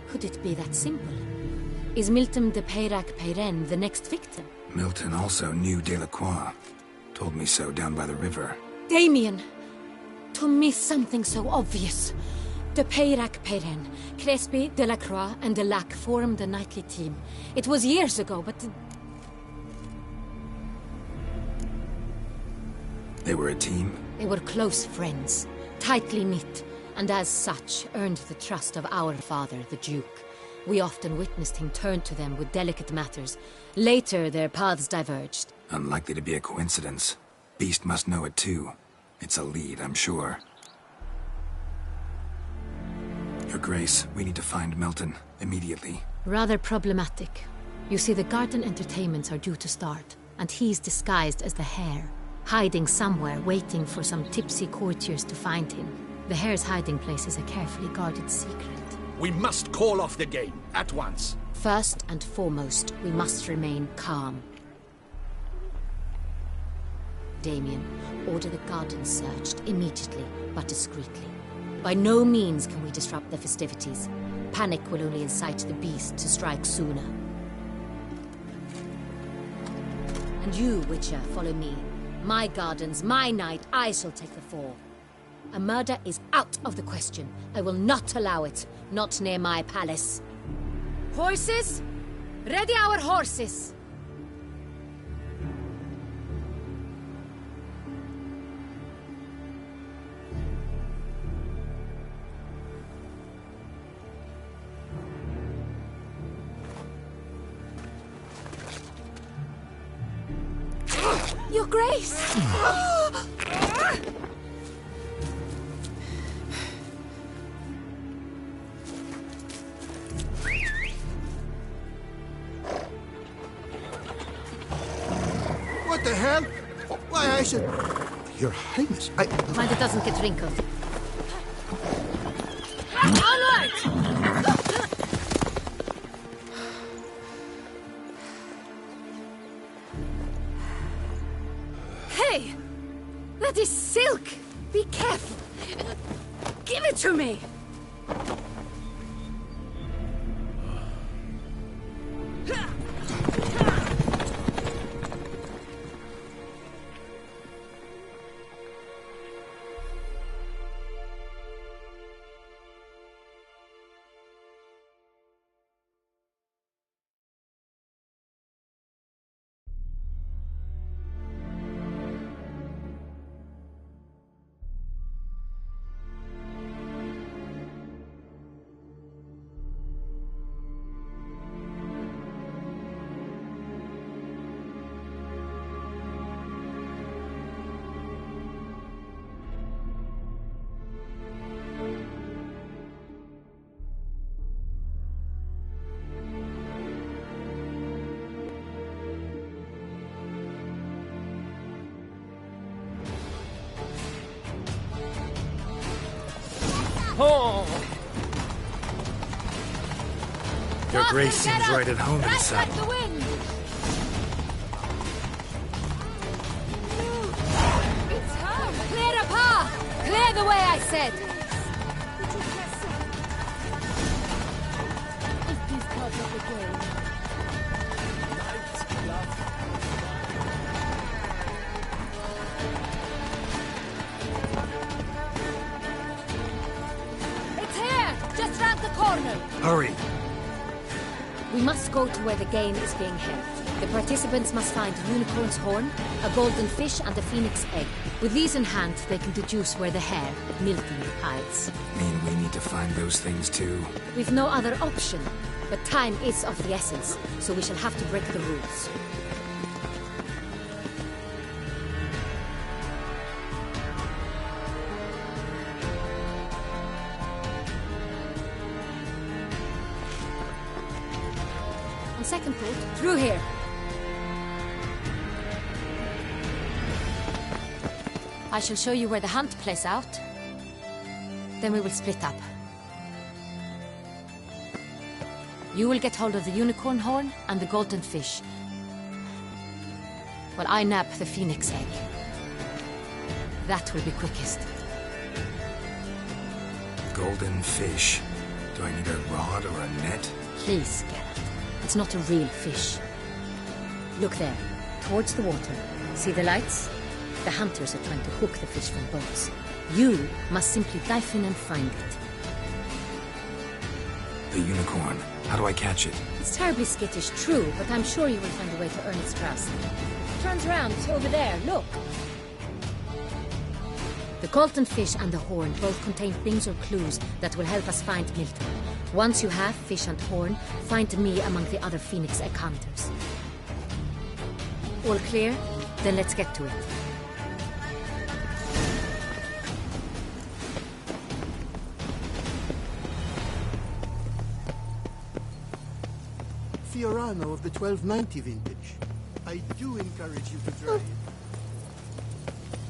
Could it be that simple? Is Milton de Peyrac-Peyren the next victim? Milton also knew Delacroix. Told me so down by the river. Damien! To miss something so obvious. De Peyrac-Peyren, Crespi, Delacroix, and Delac formed a knightly team. It was years ago, but... They were a team? They were close friends, tightly knit, and as such earned the trust of our father, the Duke. We often witnessed him turn to them with delicate matters. Later, their paths diverged. Unlikely to be a coincidence. Beast must know it too. It's a lead, I'm sure. Your Grace, we need to find Milton, immediately. Rather problematic. You see, the garden entertainments are due to start, and he's disguised as the hare, hiding somewhere, waiting for some tipsy courtiers to find him. The hare's hiding place is a carefully guarded secret. We must call off the game, at once. First and foremost, we must remain calm. Damien, order the garden searched immediately, but discreetly. By no means can we disrupt the festivities. Panic will only incite the beast to strike sooner. And you, Witcher, follow me. My gardens, my night, I shall take the fall. A murder is out of the question. I will not allow it. Not near my palace. Horses? Ready our horses! Your Grace! the hell? Why, I should... Your Highness, Mind it doesn't get wrinkled. All right! Hey! That is silk! Be careful! Give it to me! Oh! Your grace seems right at home in the saddle. Like the wind! It's her! Clear the path! Clear the way, I said! Is this part of the game? It's here! Just round the corner! Hurry! We must go to where the game is being held. The participants must find a unicorn's horn, a golden fish, and a phoenix egg. With these in hand, they can deduce where the hare, Milton, hides. Mean we need to find those things too? We've no other option. But time is of the essence, so we shall have to break the rules. On second thought, through here. I shall show you where the hunt plays out. Then we will split up. You will get hold of the unicorn horn and the golden fish, while I nab the phoenix egg. That will be quickest. Golden fish. Do I need a rod or a net? Please, Geralt. It's not a real fish. Look there, towards the water. See the lights? The hunters are trying to hook the fish from boats. You must simply dive in and find it. The unicorn. How do I catch it? It's terribly skittish, true, but I'm sure you will find a way to earn its trust. It turns around, it's over there, look. The golden fish and the horn both contain things or clues that will help us find Milton. Once you have fish and horn, find me among the other phoenix egg hunters. All clear? Then let's get to it. Fiorano of the 1290 vintage. I do encourage you to try.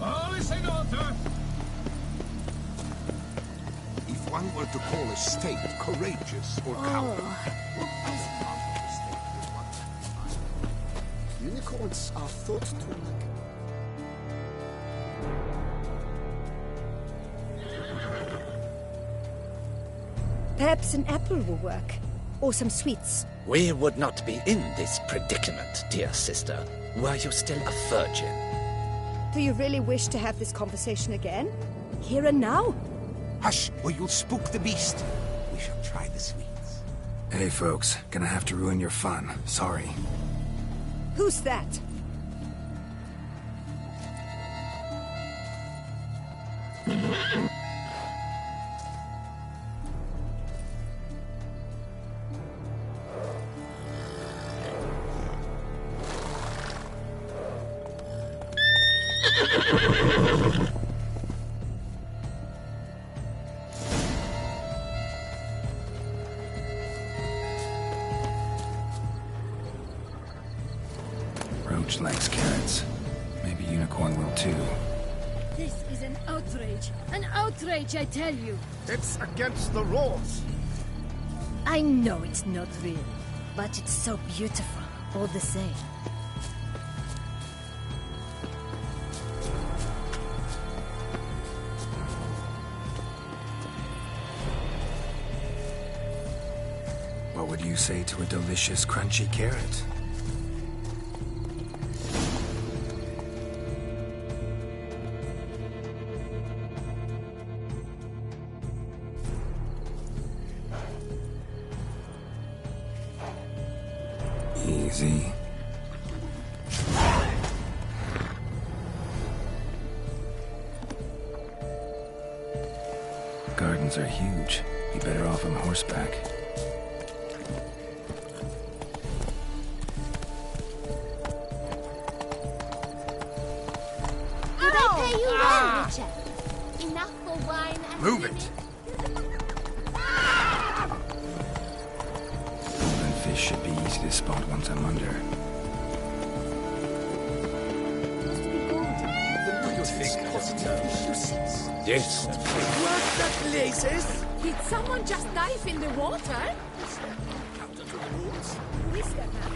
All is in order. If one were to call a state courageous or cowardly, unicorns are thought to like... Perhaps an apple will work. Or some sweets. We would not be in this predicament, dear sister, were you still a virgin. Do you really wish to have this conversation again? Here and now? Hush, or you'll spook the beast. We shall try the sweets. Hey, folks. Gonna have to ruin your fun. Sorry. Who's that? Roach likes carrots. unicorn will too. This is an outrage. An outrage, I tell you. It's against the rules. I know it's not real, but it's so beautiful, all the same. What would you say to a delicious, crunchy carrot? Easy. Gardens are huge. Be better off on horseback. Do they pay you well, Richard? Enough for wine and Move living? it! And fish should be easy to spot once I'm under. Yes. What the blazes? Did someone just dive in the water? Who is that man?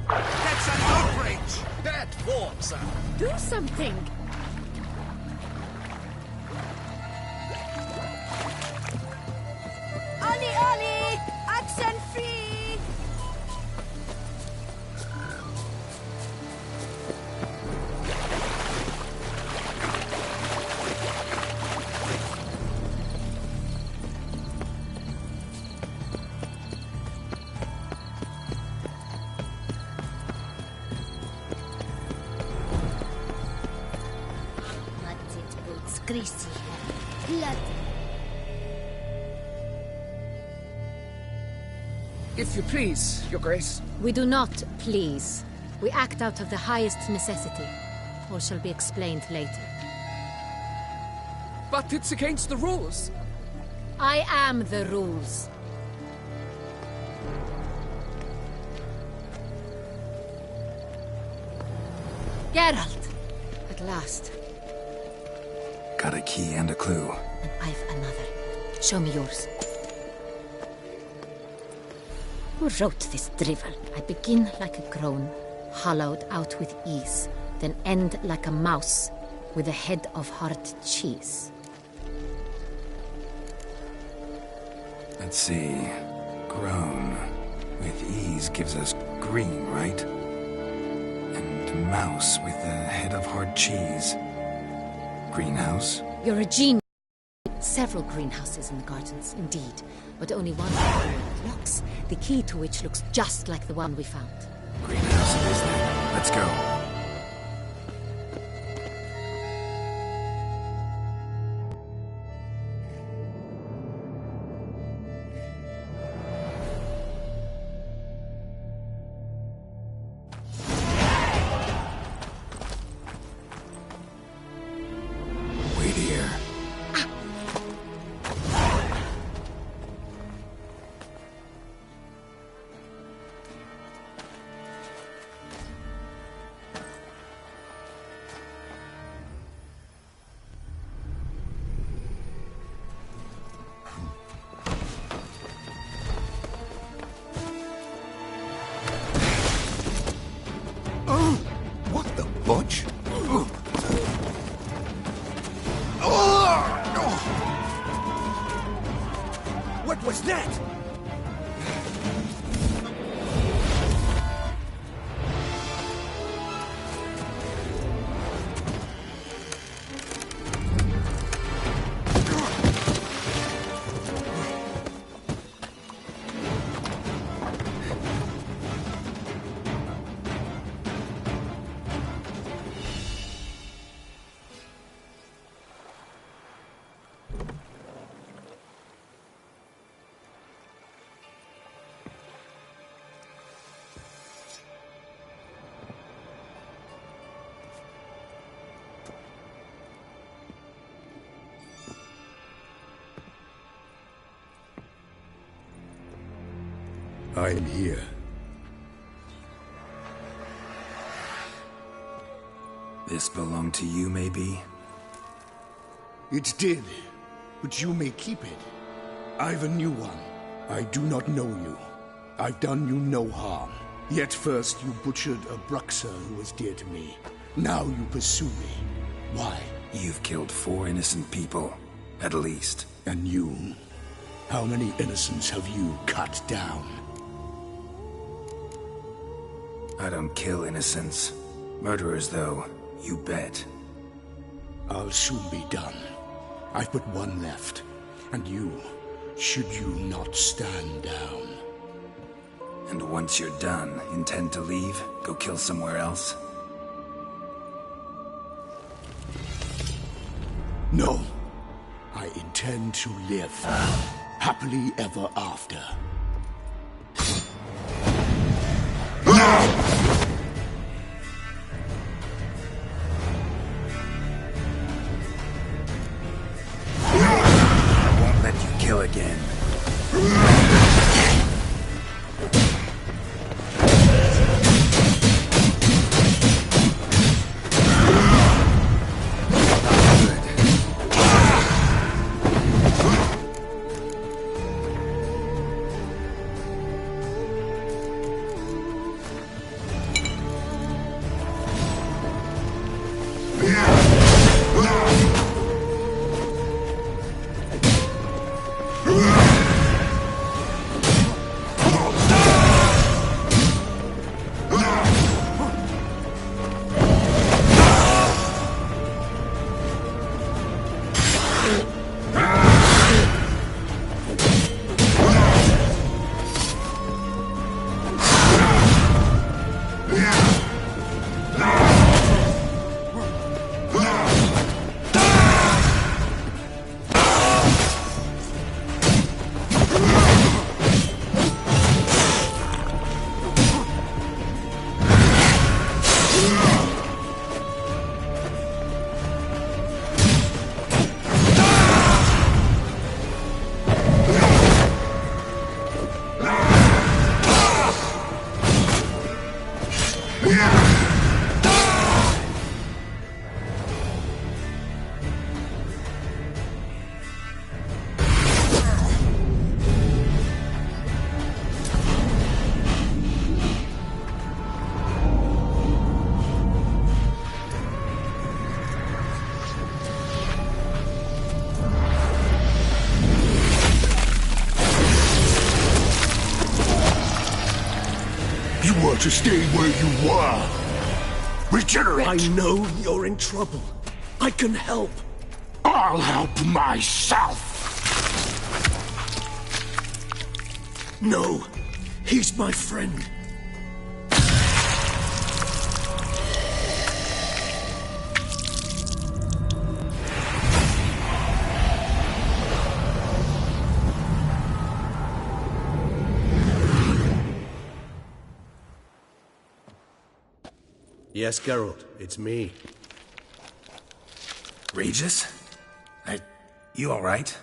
That's an outrage! Bad form, sir. Do something! Ollie, Ollie! Accent free! What's it boots? Greasy hair. Blood. If you please, Your Grace. We do not please. We act out of the highest necessity. All shall be explained later. But it's against the rules. I am the rules. Geralt! At last. Got a key and a clue. And I've another. Show me yours. Who wrote this drivel? I begin like a crone, hollowed out with ease, then end like a mouse, with a head of hard cheese. Let's see. Grown. With ease gives us green, right? And mouse with a head of hard cheese. Greenhouse? You're a genius. Several greenhouses in the gardens, indeed, but only one locks, the key to which looks just like the one we found. Greenhouse it is then. Let's go. Wait here. What the butch? What was that? I am here. This belonged to you, maybe? It did, but you may keep it. I've a new one. I do not know you. I've done you no harm. Yet first you butchered a Bruxer who was dear to me. Now you pursue me. Why? You've killed 4 innocent people, at least. And you? How many innocents have you cut down? I don't kill innocents. Murderers, though, you bet. I'll soon be done. I've but one left. And you, should you not stand down. And once you're done, intend to leave? Go kill somewhere else? No. I intend to live. Happily ever after. I won't let you kill again. To stay where you were. Regenerate! I know you're in trouble. I can help. I'll help myself! No, he's my friend. Yes, Geralt, it's me. Regis? You alright?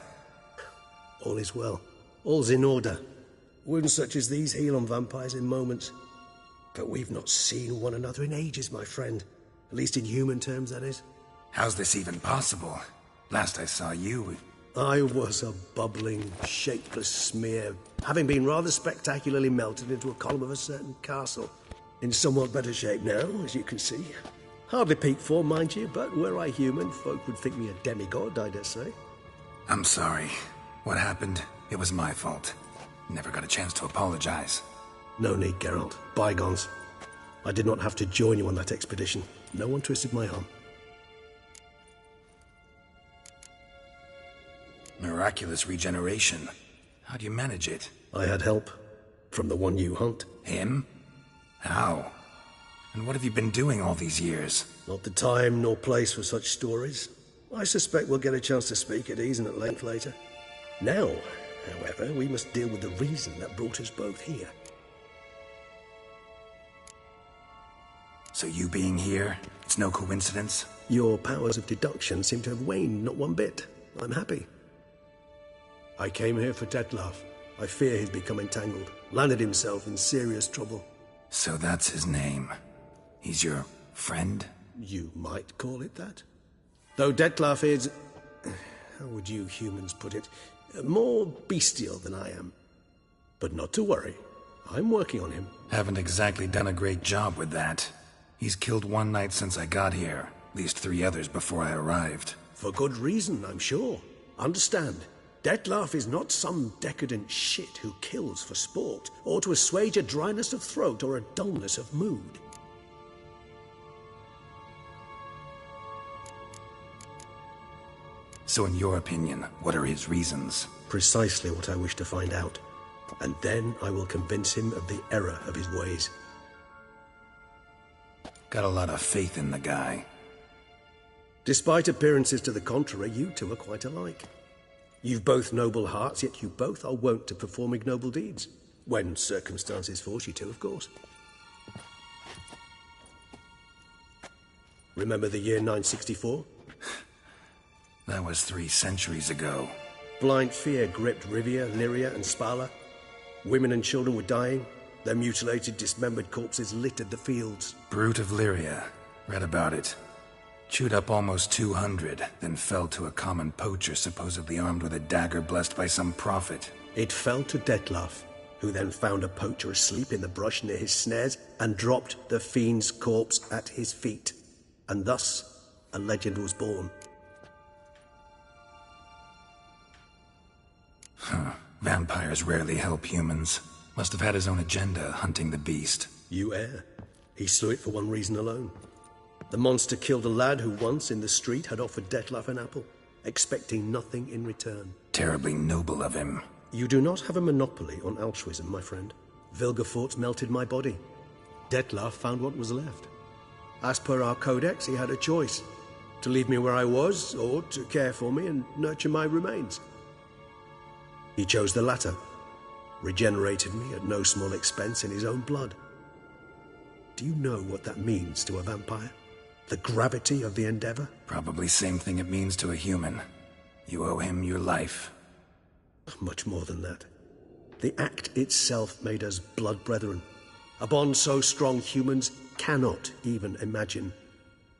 All is well. All's in order. Wounds such as these heal on vampires in moments. But we've not seen one another in ages, my friend. At least in human terms, that is. How's this even possible? Last I saw you... I was a bubbling, shapeless smear, having been rather spectacularly melted into a column of a certain castle. In somewhat better shape now, as you can see. Hardly peak form, mind you, but were I human, folk would think me a demigod, I dare say. I'm sorry. What happened? It was my fault. Never got a chance to apologize. No need, Geralt. Bygones. I did not have to join you on that expedition. No one twisted my arm. Miraculous regeneration. How'd you manage it? I had help. From the one you hunt. Him? How? And what have you been doing all these years? Not the time nor place for such stories. I suspect we'll get a chance to speak at ease and at length later. Now, however, we must deal with the reason that brought us both here. So you being here, it's no coincidence? Your powers of deduction seem to have waned not one bit. I'm happy. I came here for Dettlaff. I fear he's become entangled, landed himself in serious trouble. So that's his name. He's your friend? You might call it that. Though Detlef is... how would you humans put it? More bestial than I am. But not to worry. I'm working on him. Haven't exactly done a great job with that. He's killed one knight since I got here. At least 3 others before I arrived. For good reason, I'm sure. Understand, Detlef is not some decadent shit who kills for sport, or to assuage a dryness of throat or a dullness of mood. So in your opinion, what are his reasons? Precisely what I wish to find out. And then I will convince him of the error of his ways. Got a lot of faith in the guy. Despite appearances to the contrary, you two are quite alike. You've both noble hearts, yet you both are wont to perform ignoble deeds. When circumstances force you to, of course. Remember the year 964? That was 3 centuries ago. Blind fear gripped Rivia, Lyria, and Spala. Women and children were dying. Their mutilated, dismembered corpses littered the fields. Brute of Lyria. Read about it. Chewed up almost 200, then fell to a common poacher supposedly armed with a dagger blessed by some prophet. It fell to Detlef, who then found a poacher asleep in the brush near his snares and dropped the fiend's corpse at his feet. And thus, a legend was born. Huh. Vampires rarely help humans. Must have had his own agenda, hunting the beast. You err. He slew it for one reason alone. The monster killed a lad who once, in the street, had offered Detlef an apple, expecting nothing in return. Terribly noble of him. You do not have a monopoly on altruism, my friend. Vilgefortz melted my body. Detlef found what was left. As per our codex, he had a choice. To leave me where I was, or to care for me and nurture my remains. He chose the latter. Regenerated me at no small expense in his own blood. Do you know what that means to a vampire? The gravity of the endeavor? Probably same thing it means to a human. You owe him your life. Much more than that. The act itself made us blood brethren. A bond so strong humans cannot even imagine.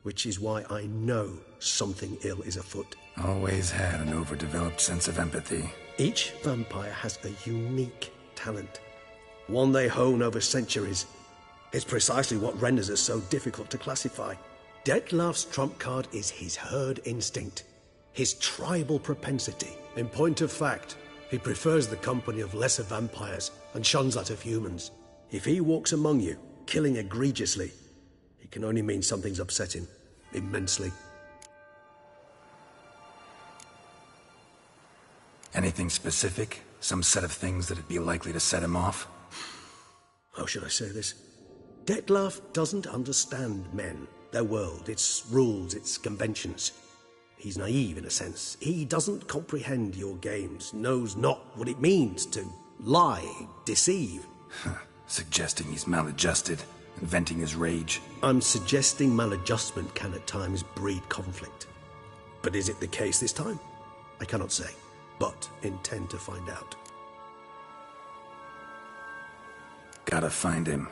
Which is why I know something ill is afoot. Always had an overdeveloped sense of empathy. Each vampire has a unique talent. One they hone over centuries. It's precisely what renders us so difficult to classify. Detlef's trump card is his herd instinct, his tribal propensity. In point of fact, he prefers the company of lesser vampires and shuns that of humans. If he walks among you, killing egregiously, it can only mean something's upset him, immensely. Anything specific? Some set of things that'd be likely to set him off? How should I say this? Detlef doesn't understand men, their world, its rules, its conventions. He's naive in a sense. He doesn't comprehend your games, knows not what it means to lie, deceive. Suggesting he's maladjusted and venting his rage. I'm suggesting maladjustment can at times breed conflict. But is it the case this time? I cannot say, but intend to find out. Gotta find him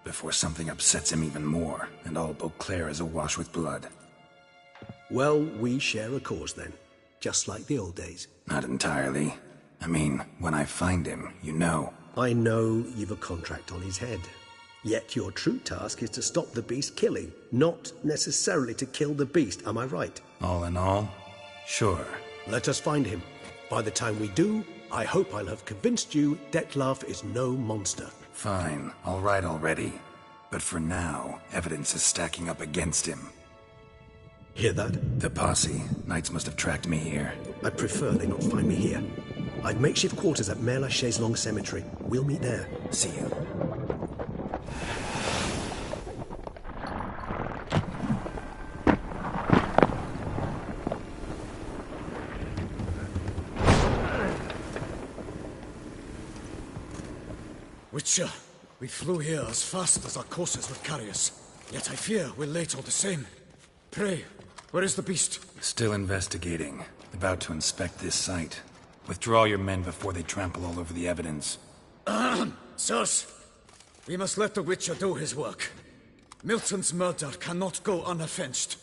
before something upsets him even more, and all Beauclair is awash with blood. Well, we share a cause then, just like the old days. Not entirely. I mean, when I find him, you know. I know you've a contract on his head. Yet your true task is to stop the beast killing, not necessarily to kill the beast, am I right? All in all, sure. Let us find him. By the time we do, I hope I'll have convinced you Detlef is no monster. Fine, all right already. But for now, evidence is stacking up against him. Hear that? The posse. Knights must have tracked me here. I prefer they not find me here. I've makeshift quarters at Mère Lachaise Long Cemetery. We'll meet there. See you. Witcher, we flew here as fast as our courses would carry us. Yet I fear we're late all the same. Pray, where is the beast? Still investigating. About to inspect this site. Withdraw your men before they trample all over the evidence. Sirs, we must let the Witcher do his work. Milton's murder cannot go unoffensed.